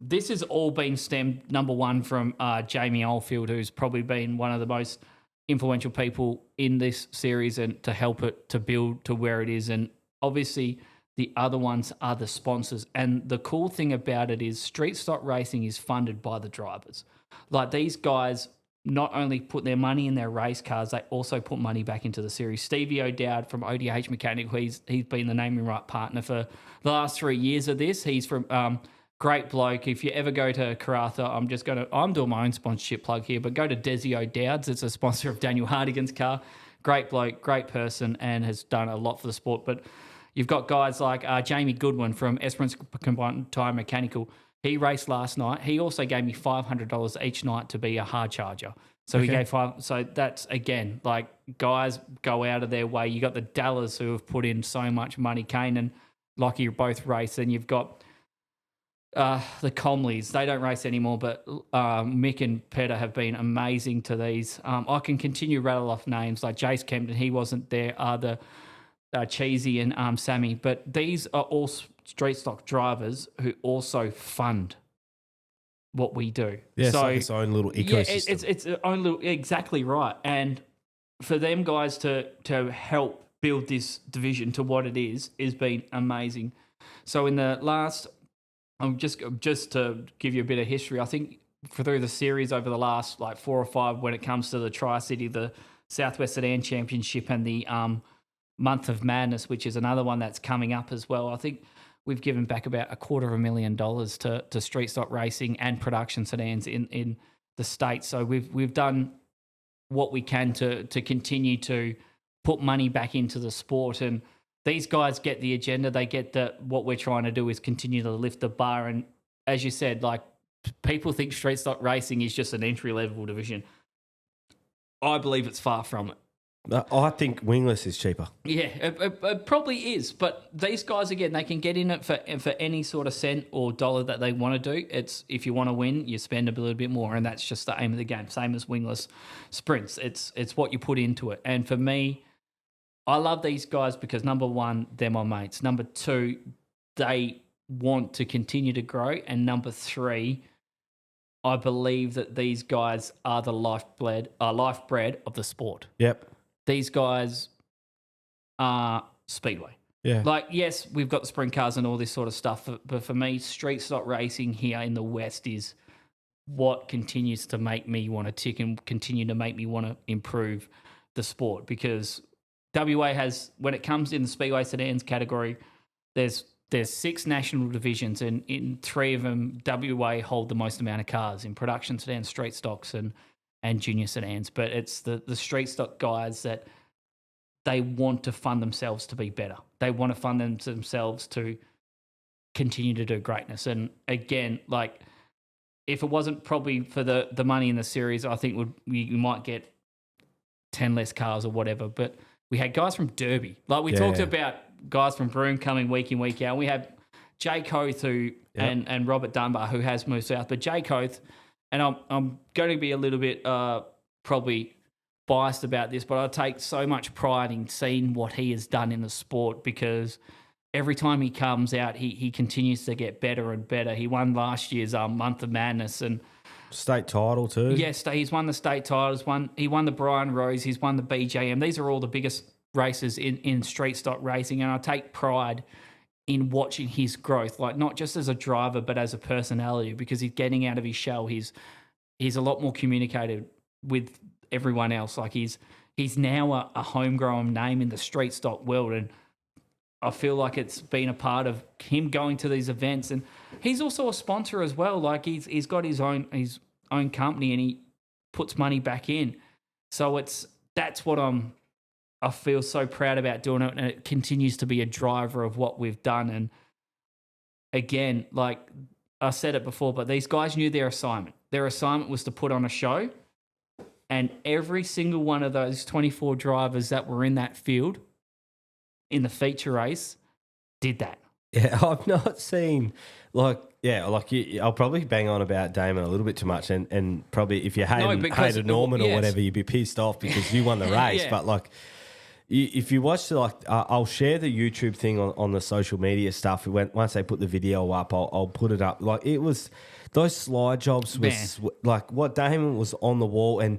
this has all been stemmed, number one, from Jamie Oldfield, who's probably been one of the most influential people in this series and to help it to build to where it is. And obviously the other ones are the sponsors. And the cool thing about it is street stock racing is funded by the drivers. Like, these guys not only put their money in their race cars, they also put money back into the series. Stevie O'Dowd from ODH Mechanical, he's been the naming right partner for the last 3 years of this. He's from great bloke. If you ever go to Karratha, I'm doing my own sponsorship plug here, but go to Desi O'Dowd's. It's a sponsor of Daniel Hardigan's car. Great bloke, great person, and has done a lot for the sport. But you've got guys like Jamie Goodwin from Esperance Combined Tyre Mechanical. He raced last night. He also gave me $500 each night to be a hard charger. So he gave $5. So that's, again, like, guys go out of their way. You got the Dallas who have put in so much money. Kane and Lockie both race. And you've got the Comleys. They don't race anymore, but Mick and Petter have been amazing to these. I can continue to rattle off names like Jace Kempton. He wasn't there. The Cheesy and Sammy. But these are all street stock drivers who also fund what we do. Yeah, so it's like its own little ecosystem. Yeah, it's its own little, exactly right. And for them guys to help build this division to what it is been amazing. So in the last, just to give you a bit of history, I think through the series over the last like 4 or 5, when it comes to the Tri-City, the Southwest Sedan Championship, and the Month of Madness, which is another one that's coming up as well, I think we've given back about $250,000 to street stock racing and production sedans in the state. So we've done what we can to continue to put money back into the sport. And these guys get the agenda. They get that what we're trying to do is continue to lift the bar. And as you said, like, people think street stock racing is just an entry-level division. I believe it's far from it. I think wingless is cheaper. Yeah, it probably is. But these guys, again, they can get in it for any sort of cent or dollar that they want to do. It's, if you want to win, you spend a little bit more, and that's just the aim of the game. Same as wingless sprints. It's what you put into it. And for me, I love these guys because, number one, they're my mates. Number two, they want to continue to grow. And number three, I believe that these guys are the lifeblood of the sport. Yep. These guys are Speedway. Yeah. Like, yes, we've got the sprint cars and all this sort of stuff, but for me, street stock racing here in the West is what continues to make me want to tick and continue to make me want to improve the sport. Because WA has, when it comes in the Speedway sedans category, there's 6 national divisions, and in 3 of them, WA hold the most amount of cars in production sedans, street stocks, and junior sedans. But it's the street stock guys that they want to fund themselves to be better. They want to fund themselves to continue to do greatness. And again, like, if it wasn't probably for the money in the series, I think you might get 10 less cars or whatever. But we had guys from Derby. Like, we talked about guys from Broome coming week in, week out. We have Jay Coth and Robert Dunbar, who has moved south. But Jay Coth, and I'm going to be a little bit probably biased about this, but I take so much pride in seeing what he has done in the sport because every time he comes out, he continues to get better and better. He won last year's Month of Madness and State title too. yes, he's won the state titles. He won the Brian Rose. He's won the BJM. These are all the biggest races in street stock racing, and I take pride in watching his growth, like not just as a driver but as a personality, because he's getting out of his shell. He's a lot more communicated with everyone else. Like he's now a homegrown name in the street stock world, and I feel like it's been a part of him going to these events. And he's also a sponsor as well. Like he's got his own company and he puts money back in. So that's what I feel so proud about doing it, and it continues to be a driver of what we've done. And again, like I said it before, but these guys knew their assignment. Their assignment was to put on a show, and every single one of those 24 drivers that were in that field in the feature race did that. Yeah, I've not seen I'll probably bang on about Damon a little bit too much, and probably if you hated Norman or whatever, you'd be pissed off because you won the race. Yeah. But like, if you watch I'll share the YouTube thing on the social media stuff. Once they put the video up, I'll put it up. Like it was. Those slide jobs was like what Damon was on the wall, and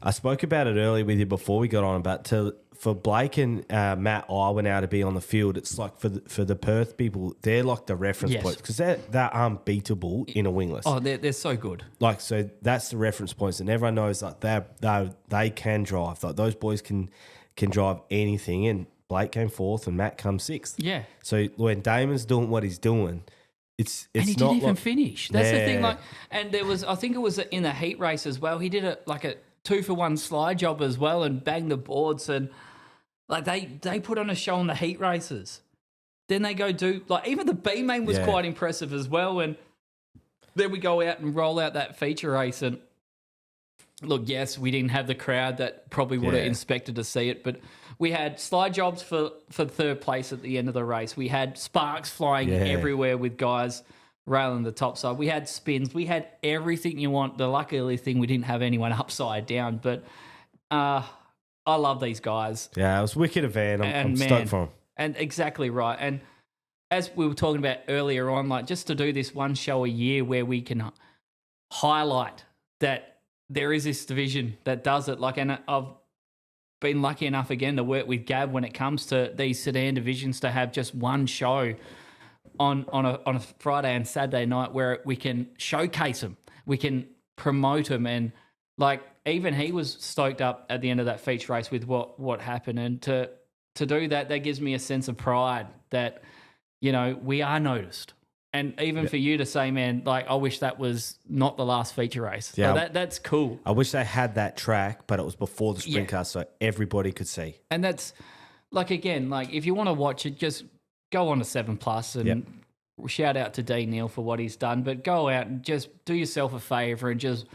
I spoke about it earlier with you before we got on. But for Blake and Matt Irwin now to be on the field, it's like for the Perth people, they're like the reference points because they're unbeatable in a wingless. Oh, they're so good. Like so, that's the reference points, and everyone knows like they can drive. Like those boys can drive anything, and Blake came fourth and Matt comes sixth. Yeah. So when Damon's doing what he's doing. And he didn't even like, finish. That's the thing. Like, and there was, I think it was in the heat race as well. He did a 2-for-1 slide job as well and banged the boards, and like they put on a show on the heat races. Then they go do like even the B main was quite impressive as well. And then we go out and roll out that feature race, and look, yes, we didn't have the crowd that probably would have inspected to see it, but we had slide jobs for third place at the end of the race. We had sparks flying everywhere with guys railing the top side. We had spins. We had everything you want. The luckily thing, we didn't have anyone upside down, but I love these guys. Yeah, it was a wicked event. I'm stoked for them. And exactly right. And as we were talking about earlier on, like just to do this one show a year where we can highlight that there is this division that does it. Like, and I've been lucky enough again to work with Gab when it comes to these sedan divisions to have just one show on a Friday and Saturday night where we can showcase them, we can promote them, and like even he was stoked up at the end of that feature race with what happened, and to do that gives me a sense of pride that we are noticed. And even for you to say, man, like, I wish that was not the last feature race. Yeah. So that's cool. I wish they had that track, but it was before the sprint car so everybody could see. And that's, like, again, like, if you want to watch it, just go on to 7plus and shout out to D. Neal for what he's done. But go out and just do yourself a favour and just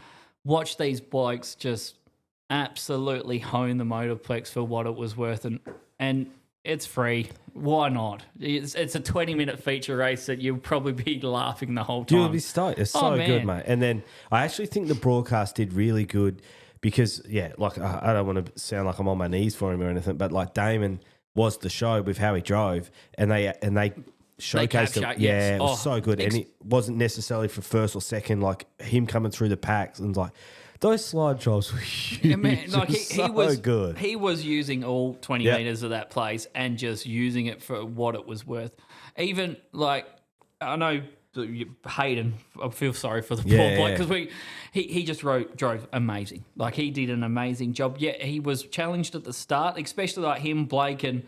watch these blokes just absolutely hone the motorplex for what it was worth. And it's free. Why not? It's a 20-minute feature race that you'll probably be laughing the whole time. You'll be stoked. It's so good, mate. And then I actually think the broadcast did really good because, like I don't want to sound like I'm on my knees for him or anything, but like Damon was the show with how he drove, and they showcased it. Yeah, it was so good, and it wasn't necessarily for first or second. Like him coming through the packs and like. Those slide jobs were huge. Yeah, man, like he was good. He was using all 20 meters of that place and just using it for what it was worth. Even like I know Hayden, I feel sorry for the poor bloke because he just drove amazing. Like he did an amazing job. Yeah, he was challenged at the start, especially like him, Blake, and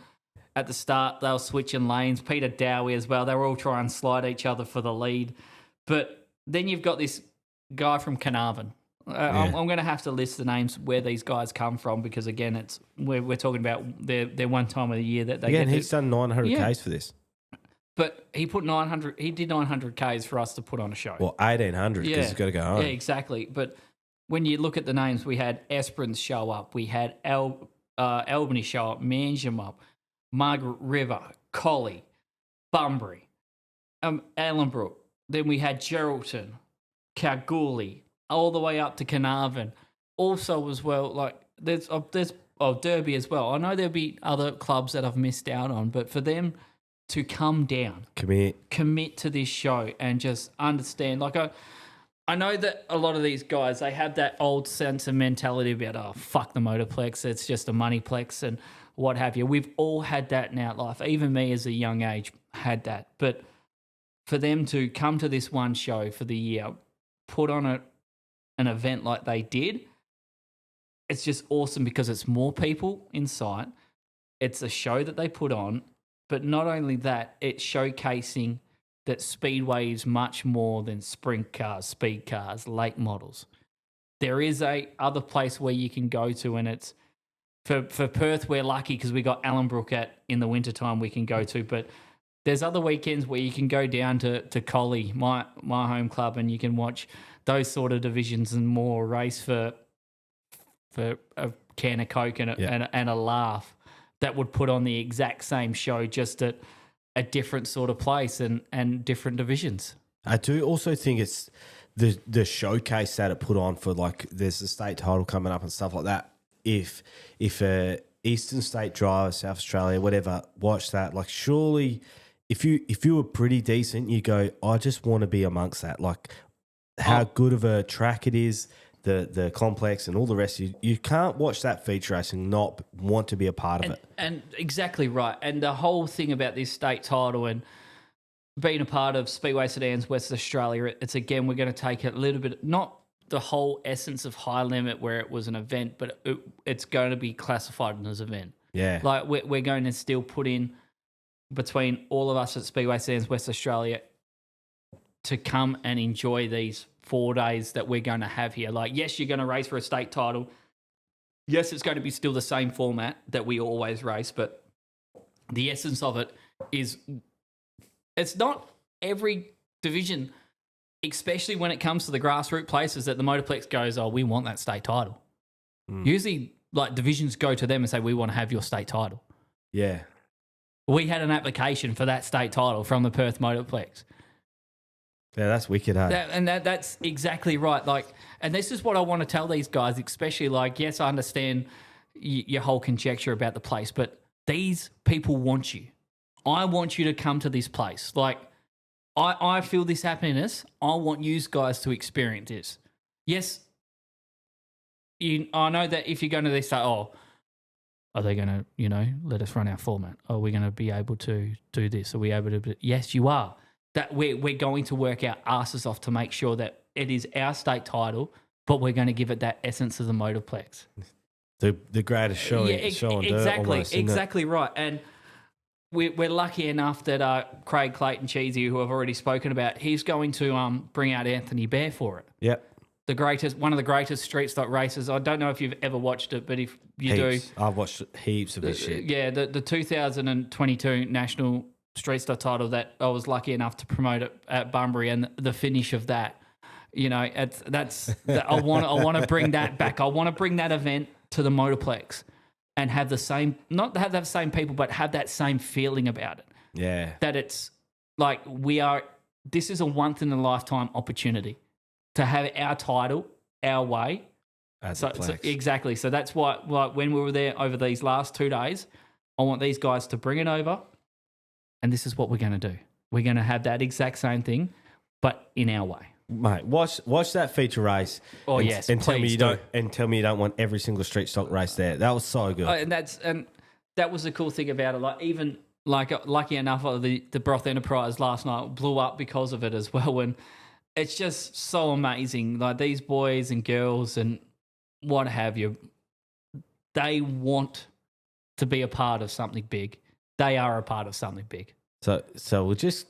at the start they were switching lanes. Peter Dowie as well. They were all trying to slide each other for the lead. But then you've got this guy from Carnarvon. I'm going to have to list the names where these guys come from because again, we're talking about their one time of the year that they get. He's done 900 Ks for this, but he put 900. He did 900 Ks for us to put on a show. Well, 1800 because he's got to go home. Yeah, exactly. But when you look at the names, we had Esperance show up, we had Albany show up, Mansham up, Margaret River, Collie, Bunbury, Ellenbrook. Then we had Geraldton, Kalgoorlie, all the way up to Carnarvon. Also as well, like there's Derby as well. I know there'll be other clubs that I've missed out on, but for them to come down, commit to this show and just understand, like I know that a lot of these guys, they have that old sense of mentality about, oh, fuck the motorplex, it's just a moneyplex and what have you. We've all had that in our life. Even me as a young age had that. But for them to come to this one show for the year, put on an event like they did, it's just awesome because it's more people in sight. It's a show that they put on. But not only that, it's showcasing that Speedway is much more than sprint cars, speed cars, late models. There is a other place where you can go to, and it's for Perth, we're lucky because we got Allenbrook in the wintertime we can go to, but there's other weekends where you can go down to Collie, my home club, and you can watch those sort of divisions and more race for a can of Coke and a laugh that would put on the exact same show just at a different sort of place and different divisions. I do also think it's the showcase that it put on for, like, there's the state title coming up and stuff like that. If a Eastern State driver, South Australia, whatever, watch that, like, surely if you were pretty decent, you go, I just want to be amongst that. Like, how good of a track it is, the complex and all the rest. You can't watch that feature race and not want to be a part of it. And exactly right. And the whole thing about this state title and being a part of Speedway Sedans West Australia, it's, again, we're going to take it a little bit, not the whole essence of High Limit where it was an event, but it's going to be classified as an event. Yeah. Like, we're going to still put in between all of us at Speedway Sedans West Australia to come and enjoy these 4 days that we're going to have here. Like, yes, you're going to race for a state title. Yes, it's going to be still the same format that we always race, but the essence of it is it's not every division, especially when it comes to the grassroots places, that the Motorplex goes, oh, we want that state title. Usually, like, divisions go to them and say, we want to have your state title. Yeah. We had an application for that state title from the Perth Motorplex. Yeah, that's wicked, hey? That's exactly right. Like, and this is what I want to tell these guys, especially, like, yes, I understand your whole conjecture about the place, but these people want you. I want you to come to this place. Like, I feel this happiness. I want you guys to experience this. Yes, I know that if you're going to this, say, oh, are they going to, let us run our format? Are we going to be able to do this? Are we able to? Yes, you are. That we're going to work our asses off to make sure that it is our state title, but we're going to give it that essence of the Motorplex. The greatest show, show on exactly, dirt, exactly right. And we're lucky enough that Craig Clayton Cheesy, who I've already spoken about, he's going to bring out Anthony Bear for it. Yep. One of the greatest street stock races. I don't know if you've ever watched it, but if you heaps. do, I've watched heaps of this shit. Yeah, the 2022 national street stock title that I was lucky enough to promote it at Bunbury, and the finish of that, I want to bring that back. I want to bring that event to the Motorplex and have the same, not have that same people, but have that same feeling about it. Yeah. That it's like this is a once in a lifetime opportunity to have our title our way. So exactly. So that's why, like, when we were there over these last 2 days, I want these guys to bring it over, and this is what we're going to do. We're going to have that exact same thing, but in our way. Mate, watch that feature race. Oh, and, yes, and tell me please you don't. And tell me you don't want every single street stock race there. That was so good. And that was the cool thing about it. Like, even lucky enough, the Broth Enterprise last night blew up because of it as well. And it's just so amazing. Like, these boys and girls and what have you, they want to be a part of something big. They are a part of something big. So we'll just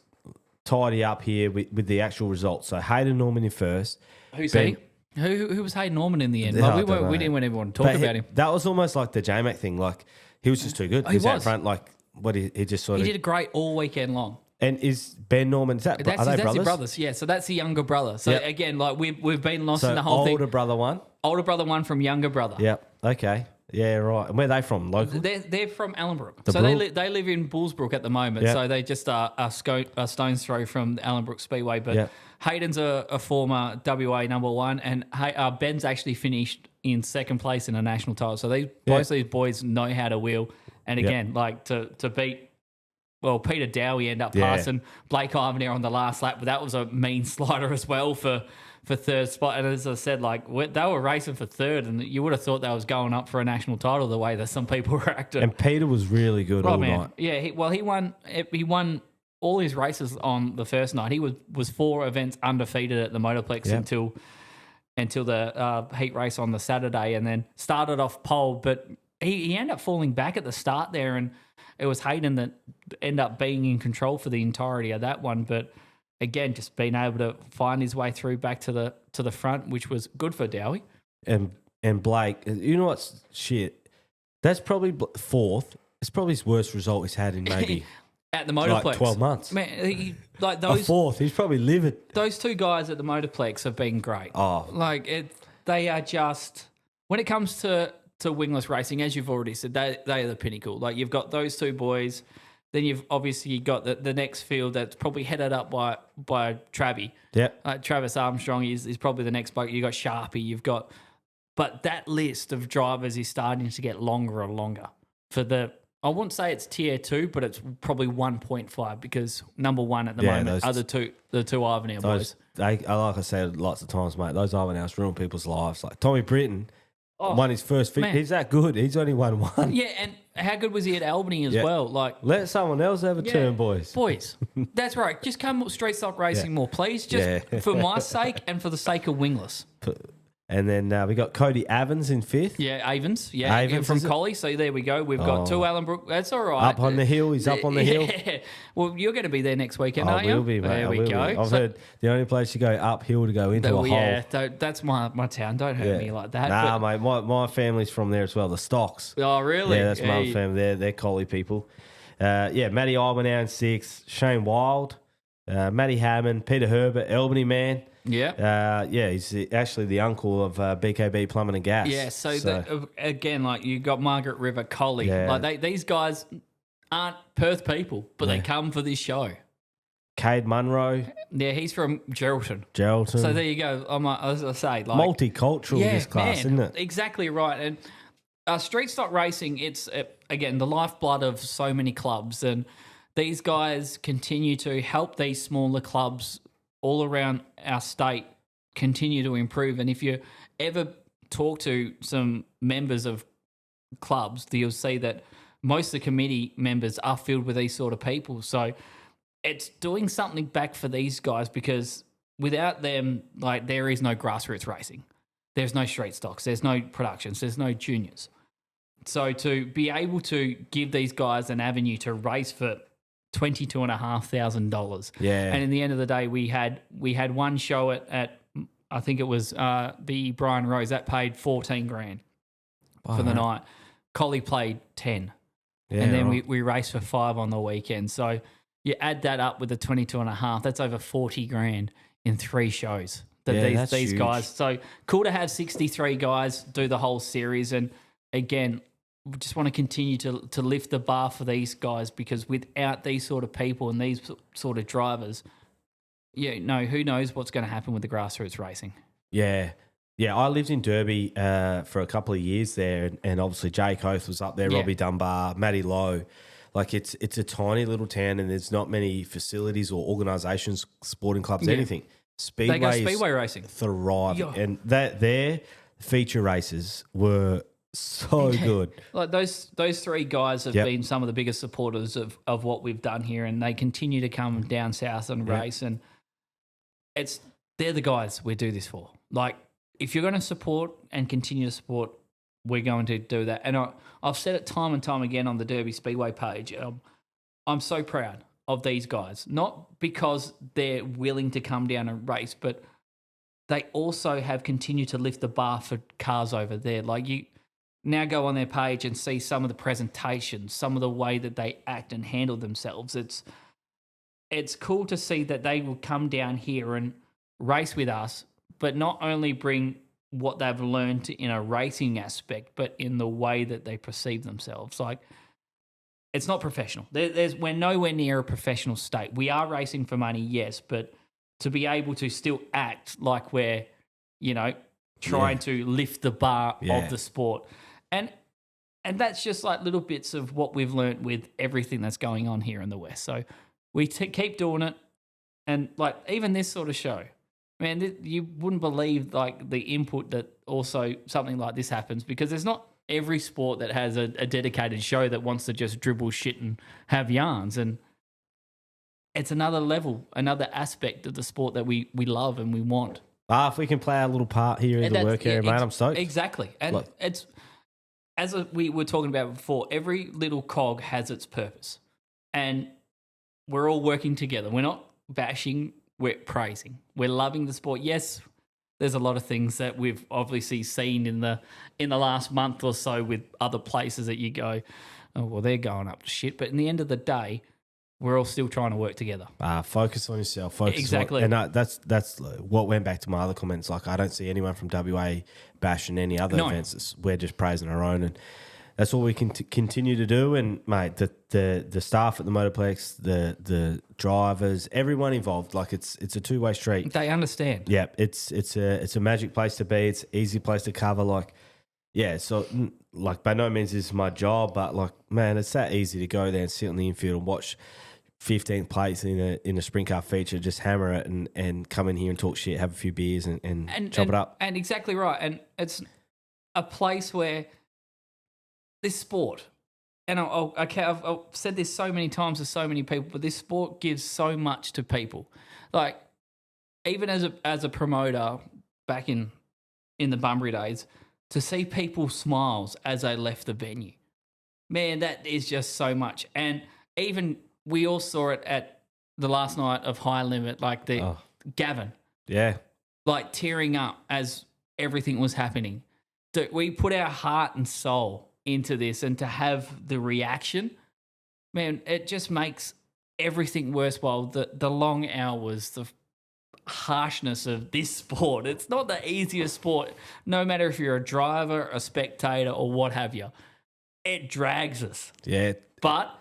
tidy up here with the actual results. So Hayden Norman in first. Who's he? Who was Hayden Norman in the end? Like, we didn't want everyone to talk about him. That was almost like the J-Mac thing. Like, he was just too good. He was out front. Like, he just sort of... He did great all weekend long. And is Ben Norman... Are they brothers? That's your brothers, yeah. So that's the younger brother. So again, like, we've been lost in the whole thing. Older brother one? Older brother one from younger brother. Yep. Okay. Yeah, right. And where are they from? Local? They're from Allenbrook. So they live in Bullsbrook at the moment. Yep. So they just are a stone's throw from the Allenbrook Speedway. But Hayden's a former WA number one, and Ben's actually finished in second place in a national title. So both these boys know how to wheel. And again, like to beat, well, Peter Dowie ended up passing Blake Ivanhoe on the last lap, but that was a mean slider as well for third spot. And as I said, like they were racing for third, and you would have thought they was going up for a national title the way that some people were acting. And Peter was really good all night. Yeah, he won all his races on the first night. He was 4 events undefeated at the Motorplex until the heat race on the Saturday, and then started off pole, but he ended up falling back at the start there, and it was Hayden that ended up being in control for the entirety of that one. But again, just being able to find his way through back to the front, which was good for Dowie. And Blake, you know what's shit? That's probably fourth. It's probably his worst result he's had in maybe at the Motorplex. Like 12 months. Man, A fourth. He's probably livid. Those 2 guys at the Motorplex have been great. Oh. They are just, when it comes to wingless racing, as you've already said, they are the pinnacle. Like you've got those 2 boys, then you've obviously got the next field that's probably headed up by Travie. Yeah. Travis Armstrong is probably the next bloke. You've got Sharpie, but that list of drivers is starting to get longer and longer. I wouldn't say it's tier 2, but it's probably 1.5 because number 1 at the moment are the two Ivanhoe boys. Like I said lots of times, mate, those Ivanhoes ruin people's lives. Like Tommy Britton won his first fit. He's that good. He's only won 1. Yeah, and how good was he at Albany as well? Like, let someone else have a turn, boys. Boys, that's right. Just come street stock racing more, please. Just for my sake and for the sake of wingless. And then we got Cody Avans in 5th. Yeah, Avans. Yeah, Avans from Collie. So there we go. We've got 2 Allenbrook. That's all right. Up on the hill. He's up on the hill. Well, you're going to be there next weekend, aren't you? I will be, mate. There we go. I've heard the only place you go uphill to go into a hole. Yeah, that's my town. Don't hurt me like that. Nah, mate. My family's from there as well. The Stocks. Oh, really? Yeah, that's mum's family. They're Collie people. Matty Ivanhoe in 6th. Shane Wild. Matty Hammond. Peter Herbert. Albany man. Yeah. He's actually the uncle of BKB Plumbing and Gas. Yeah, so again, like you got Margaret River, Collie. Yeah. Like these guys aren't Perth people, but they come for this show. Cade Munro. Yeah, he's from Geraldton. So there you go. As I say, like multicultural this class, isn't it? Exactly right. And street stock racing, it's again the lifeblood of so many clubs, and these guys continue to help these smaller clubs all around our state continue to improve. And if you ever talk to some members of clubs, you'll see that most of the committee members are filled with these sort of people. So it's doing something back for these guys, because without them, like, there is no grassroots racing. There's no street stocks. There's no productions. There's no juniors. So to be able to give these guys an avenue to race for $22,500. Yeah. And in the end of the day, we had one show at I think it was the Brian Rose that paid $14,000 for the night. Collie played 10, and then we raced for 5 on the weekend. So you add that up with the 22.5, that's over $40,000 in 3 shows. These huge. guys. So cool to have 63 guys do the whole series, and again, we just want to continue to lift the bar for these guys, because without these sort of people and these sort of drivers, who knows what's going to happen with the grassroots racing. Yeah. Yeah, I lived in Derby for a couple of years there, and obviously Jake Oath was up there, Robbie Dunbar, Matty Lowe. Like, it's a tiny little town, and there's not many facilities or organisations, sporting clubs, anything. They go speedway racing. Thriving. And their feature races were so good. Like those 3 guys have been some of the biggest supporters of what we've done here, and they continue to come down south and race, and they're the guys we do this for. Like, if you're going to support and continue to support, we're going to do that. And I've said it time and time again on the Derby Speedway page. I'm so proud of these guys, not because they're willing to come down and race, but they also have continued to lift the bar for cars over there. Like, you now go on their page and see some of the presentations, some of the way that they act and handle themselves. It's cool to see that they will come down here and race with us, but not only bring what they've learned in a racing aspect, but in the way that they perceive themselves. Like, it's not professional. We're nowhere near a professional state. We are racing for money, yes, but to be able to still act like we're, trying to lift the bar Yeah. of the sport. And that's just like little bits of what we've learnt with everything that's going on here in the West. So we keep doing it. And like even this sort of show, man, you wouldn't believe like the input that also something like this happens, because there's not every sport that has a dedicated show that wants to just dribble shit and have yarns. And it's another level, another aspect of the sport that we love and we want. If we can play our little part here in the work area, mate, I'm stoked. Exactly. And it's, as we were talking about before, every little cog has its purpose. And we're all working together. We're not bashing, we're praising. We're loving the sport. Yes, there's a lot of things that we've obviously seen in the last month or so with other places that you go, oh, well, they're going up to shit. But in the end of the day, we're all still trying to work together. Focus on yourself. Focus Exactly. That's what went back to my other comments. Like, I don't see anyone from WA bashing any other events. We're just praising our own, and that's all we can continue to do. And mate, the staff at the Motorplex, the drivers, everyone involved, like it's a two-way street. They understand. Yeah, it's a magic place to be. It's an easy place to cover. Like, yeah, so like by no means is my job, but like, man, it's that easy to go there and sit on the infield and watch 15th place in a sprint car feature, just hammer it and come in here and talk shit, have a few beers and chop it up. And exactly right. And it's a place where this sport, and I've said this so many times to so many people, but this sport gives so much to people. Like, even as a promoter back in the Bunbury days, to see people's smiles as they left the venue, man, that is just so much. And even we all saw it at the last night of High Limit, like Gavin, like tearing up as everything was happening. We put our heart and soul into this, and to have the reaction, man, it just makes everything worthwhile. The long hours, the harshness of this sport. It's not the easiest sport, no matter if you're a driver, a spectator, or what have you. It drags us. Yeah. But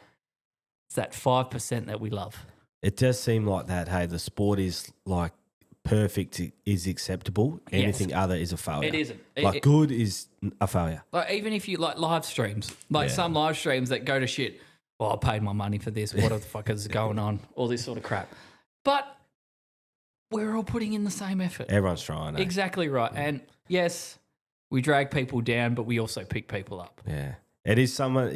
it's that 5% that we love. It does seem like that, hey, the sport is like perfect is acceptable. Anything other is a failure. It isn't. Good is a failure. Like, even if you like live streams, like some live streams that go to shit, well, I paid my money for this, what the fuck is going on? All this sort of crap. But we're all putting in the same effort. Everyone's trying. Exactly right. Yeah. And yes, we drag people down, but we also pick people up. Yeah. It is someone,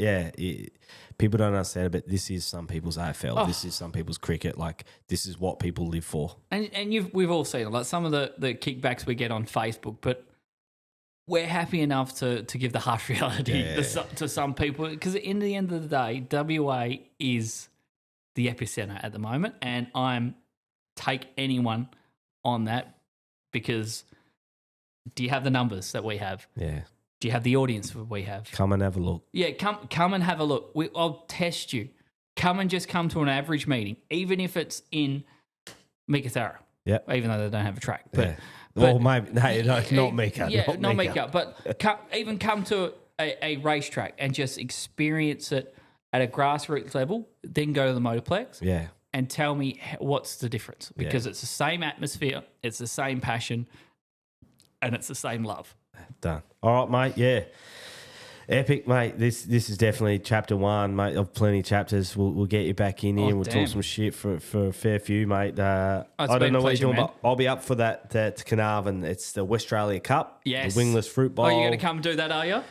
people don't understand it, but this is some people's AFL. This is some people's cricket. Like, this is what people live for. And we've all seen it, like some of the kickbacks we get on Facebook, but we're happy enough to give the harsh reality to some people, because in the end of the day, WA is the epicenter at the moment, and take anyone on that, because do you have the numbers that we have? Yeah. Do you have the audience that we have? Come and have a look. Yeah, come and have a look. I'll test you. Come to an average meeting, even if it's in Meekatharra. Yeah. Even though they don't have a track. But, well, maybe not Mika. Yeah, not Mika. But come to a racetrack and just experience it at a grassroots level, then go to the Motorplex. Yeah. And tell me what's the difference. Because it's the same atmosphere, it's the same passion, and it's the same love. Done. All right, mate. Yeah. Epic, mate. This is definitely chapter one, mate, of plenty of chapters. We'll get you back in here and we'll talk some shit for a fair few, mate. I don't know what you're doing, but I'll be up for that Carnarvon. It's the Westralia Cup. Yes. The Wingless Fruit Bowl. Oh, you're going to come and do that, are you?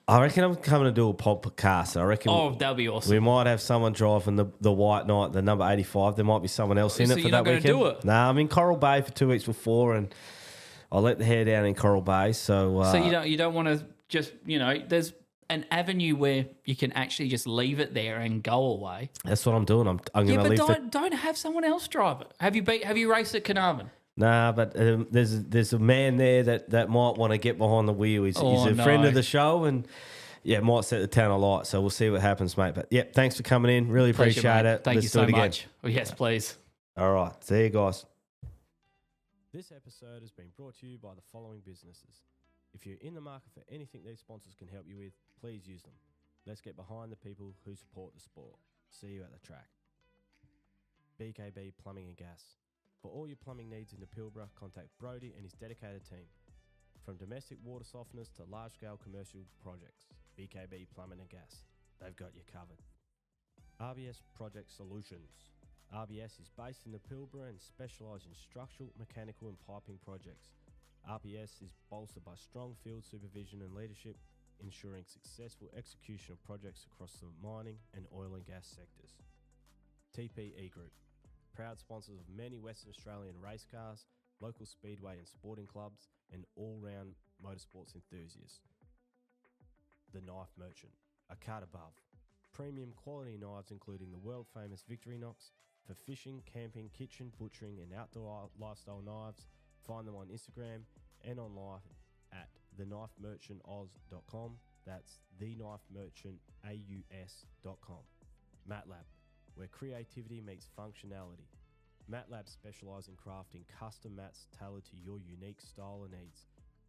I reckon I'm coming to do a podcast. I reckon. Oh, that'll be awesome. We might have someone driving the White Knight, the number 85. There might be someone else in it for that weekend. So you're not going to do it? Nah, I'm in Coral Bay for 2 weeks before, and I'll let the hair down in Coral Bay. So you don't want to just, there's an avenue where you can actually just leave it there and go away. That's what I'm doing. I'm going to leave. But don't have someone else drive it. Have you raced at Carnarvon? Nah, but there's a man there that might want to get behind the wheel. He's a friend of the show, and might set the town alight. So we'll see what happens, mate. But thanks for coming in. Really appreciate it. Thank you so much. Oh, yes, please. All right, see you guys. This episode has been brought to you by the following businesses. If you're in the market for anything these sponsors can help you with, please use them. Let's get behind the people who support the sport. See you at the track. BKB Plumbing and Gas. For all your plumbing needs in the Pilbara, contact Brody and his dedicated team. From domestic water softeners to large-scale commercial projects, BKB Plumbing and Gas, they've got you covered. RBS Project Solutions. RBS is based in the Pilbara and specialise in structural, mechanical and piping projects. RBS is bolstered by strong field supervision and leadership, ensuring successful execution of projects across the mining and oil and gas sectors. TPE Group, proud sponsors of many Western Australian race cars, local speedway and sporting clubs, and all-round motorsports enthusiasts. The Knife Merchant, a cut above. Premium quality knives including the world-famous Victorinox for fishing, camping, kitchen, butchering and outdoor lifestyle knives. Find them on Instagram and online at thenifemerchantoz.com. That's thenifemerchantaus.com. MatLab, where creativity meets functionality. MatLab specialise in crafting custom mats tailored to your unique style and needs.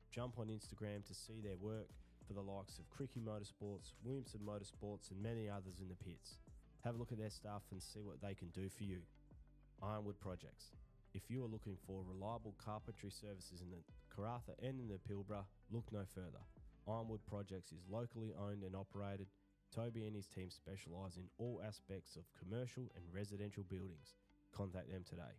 Jump on Instagram to see their work for the likes of Cricky Motorsports, Williamson Motorsports and many others in the pits. Have a look at their stuff and see what they can do for you. Ironwood Projects. If you are looking for reliable carpentry services in the Karratha and in the Pilbara, look no further. Ironwood Projects is locally owned and operated. Toby and his team specialise in all aspects of commercial and residential buildings. Contact them today.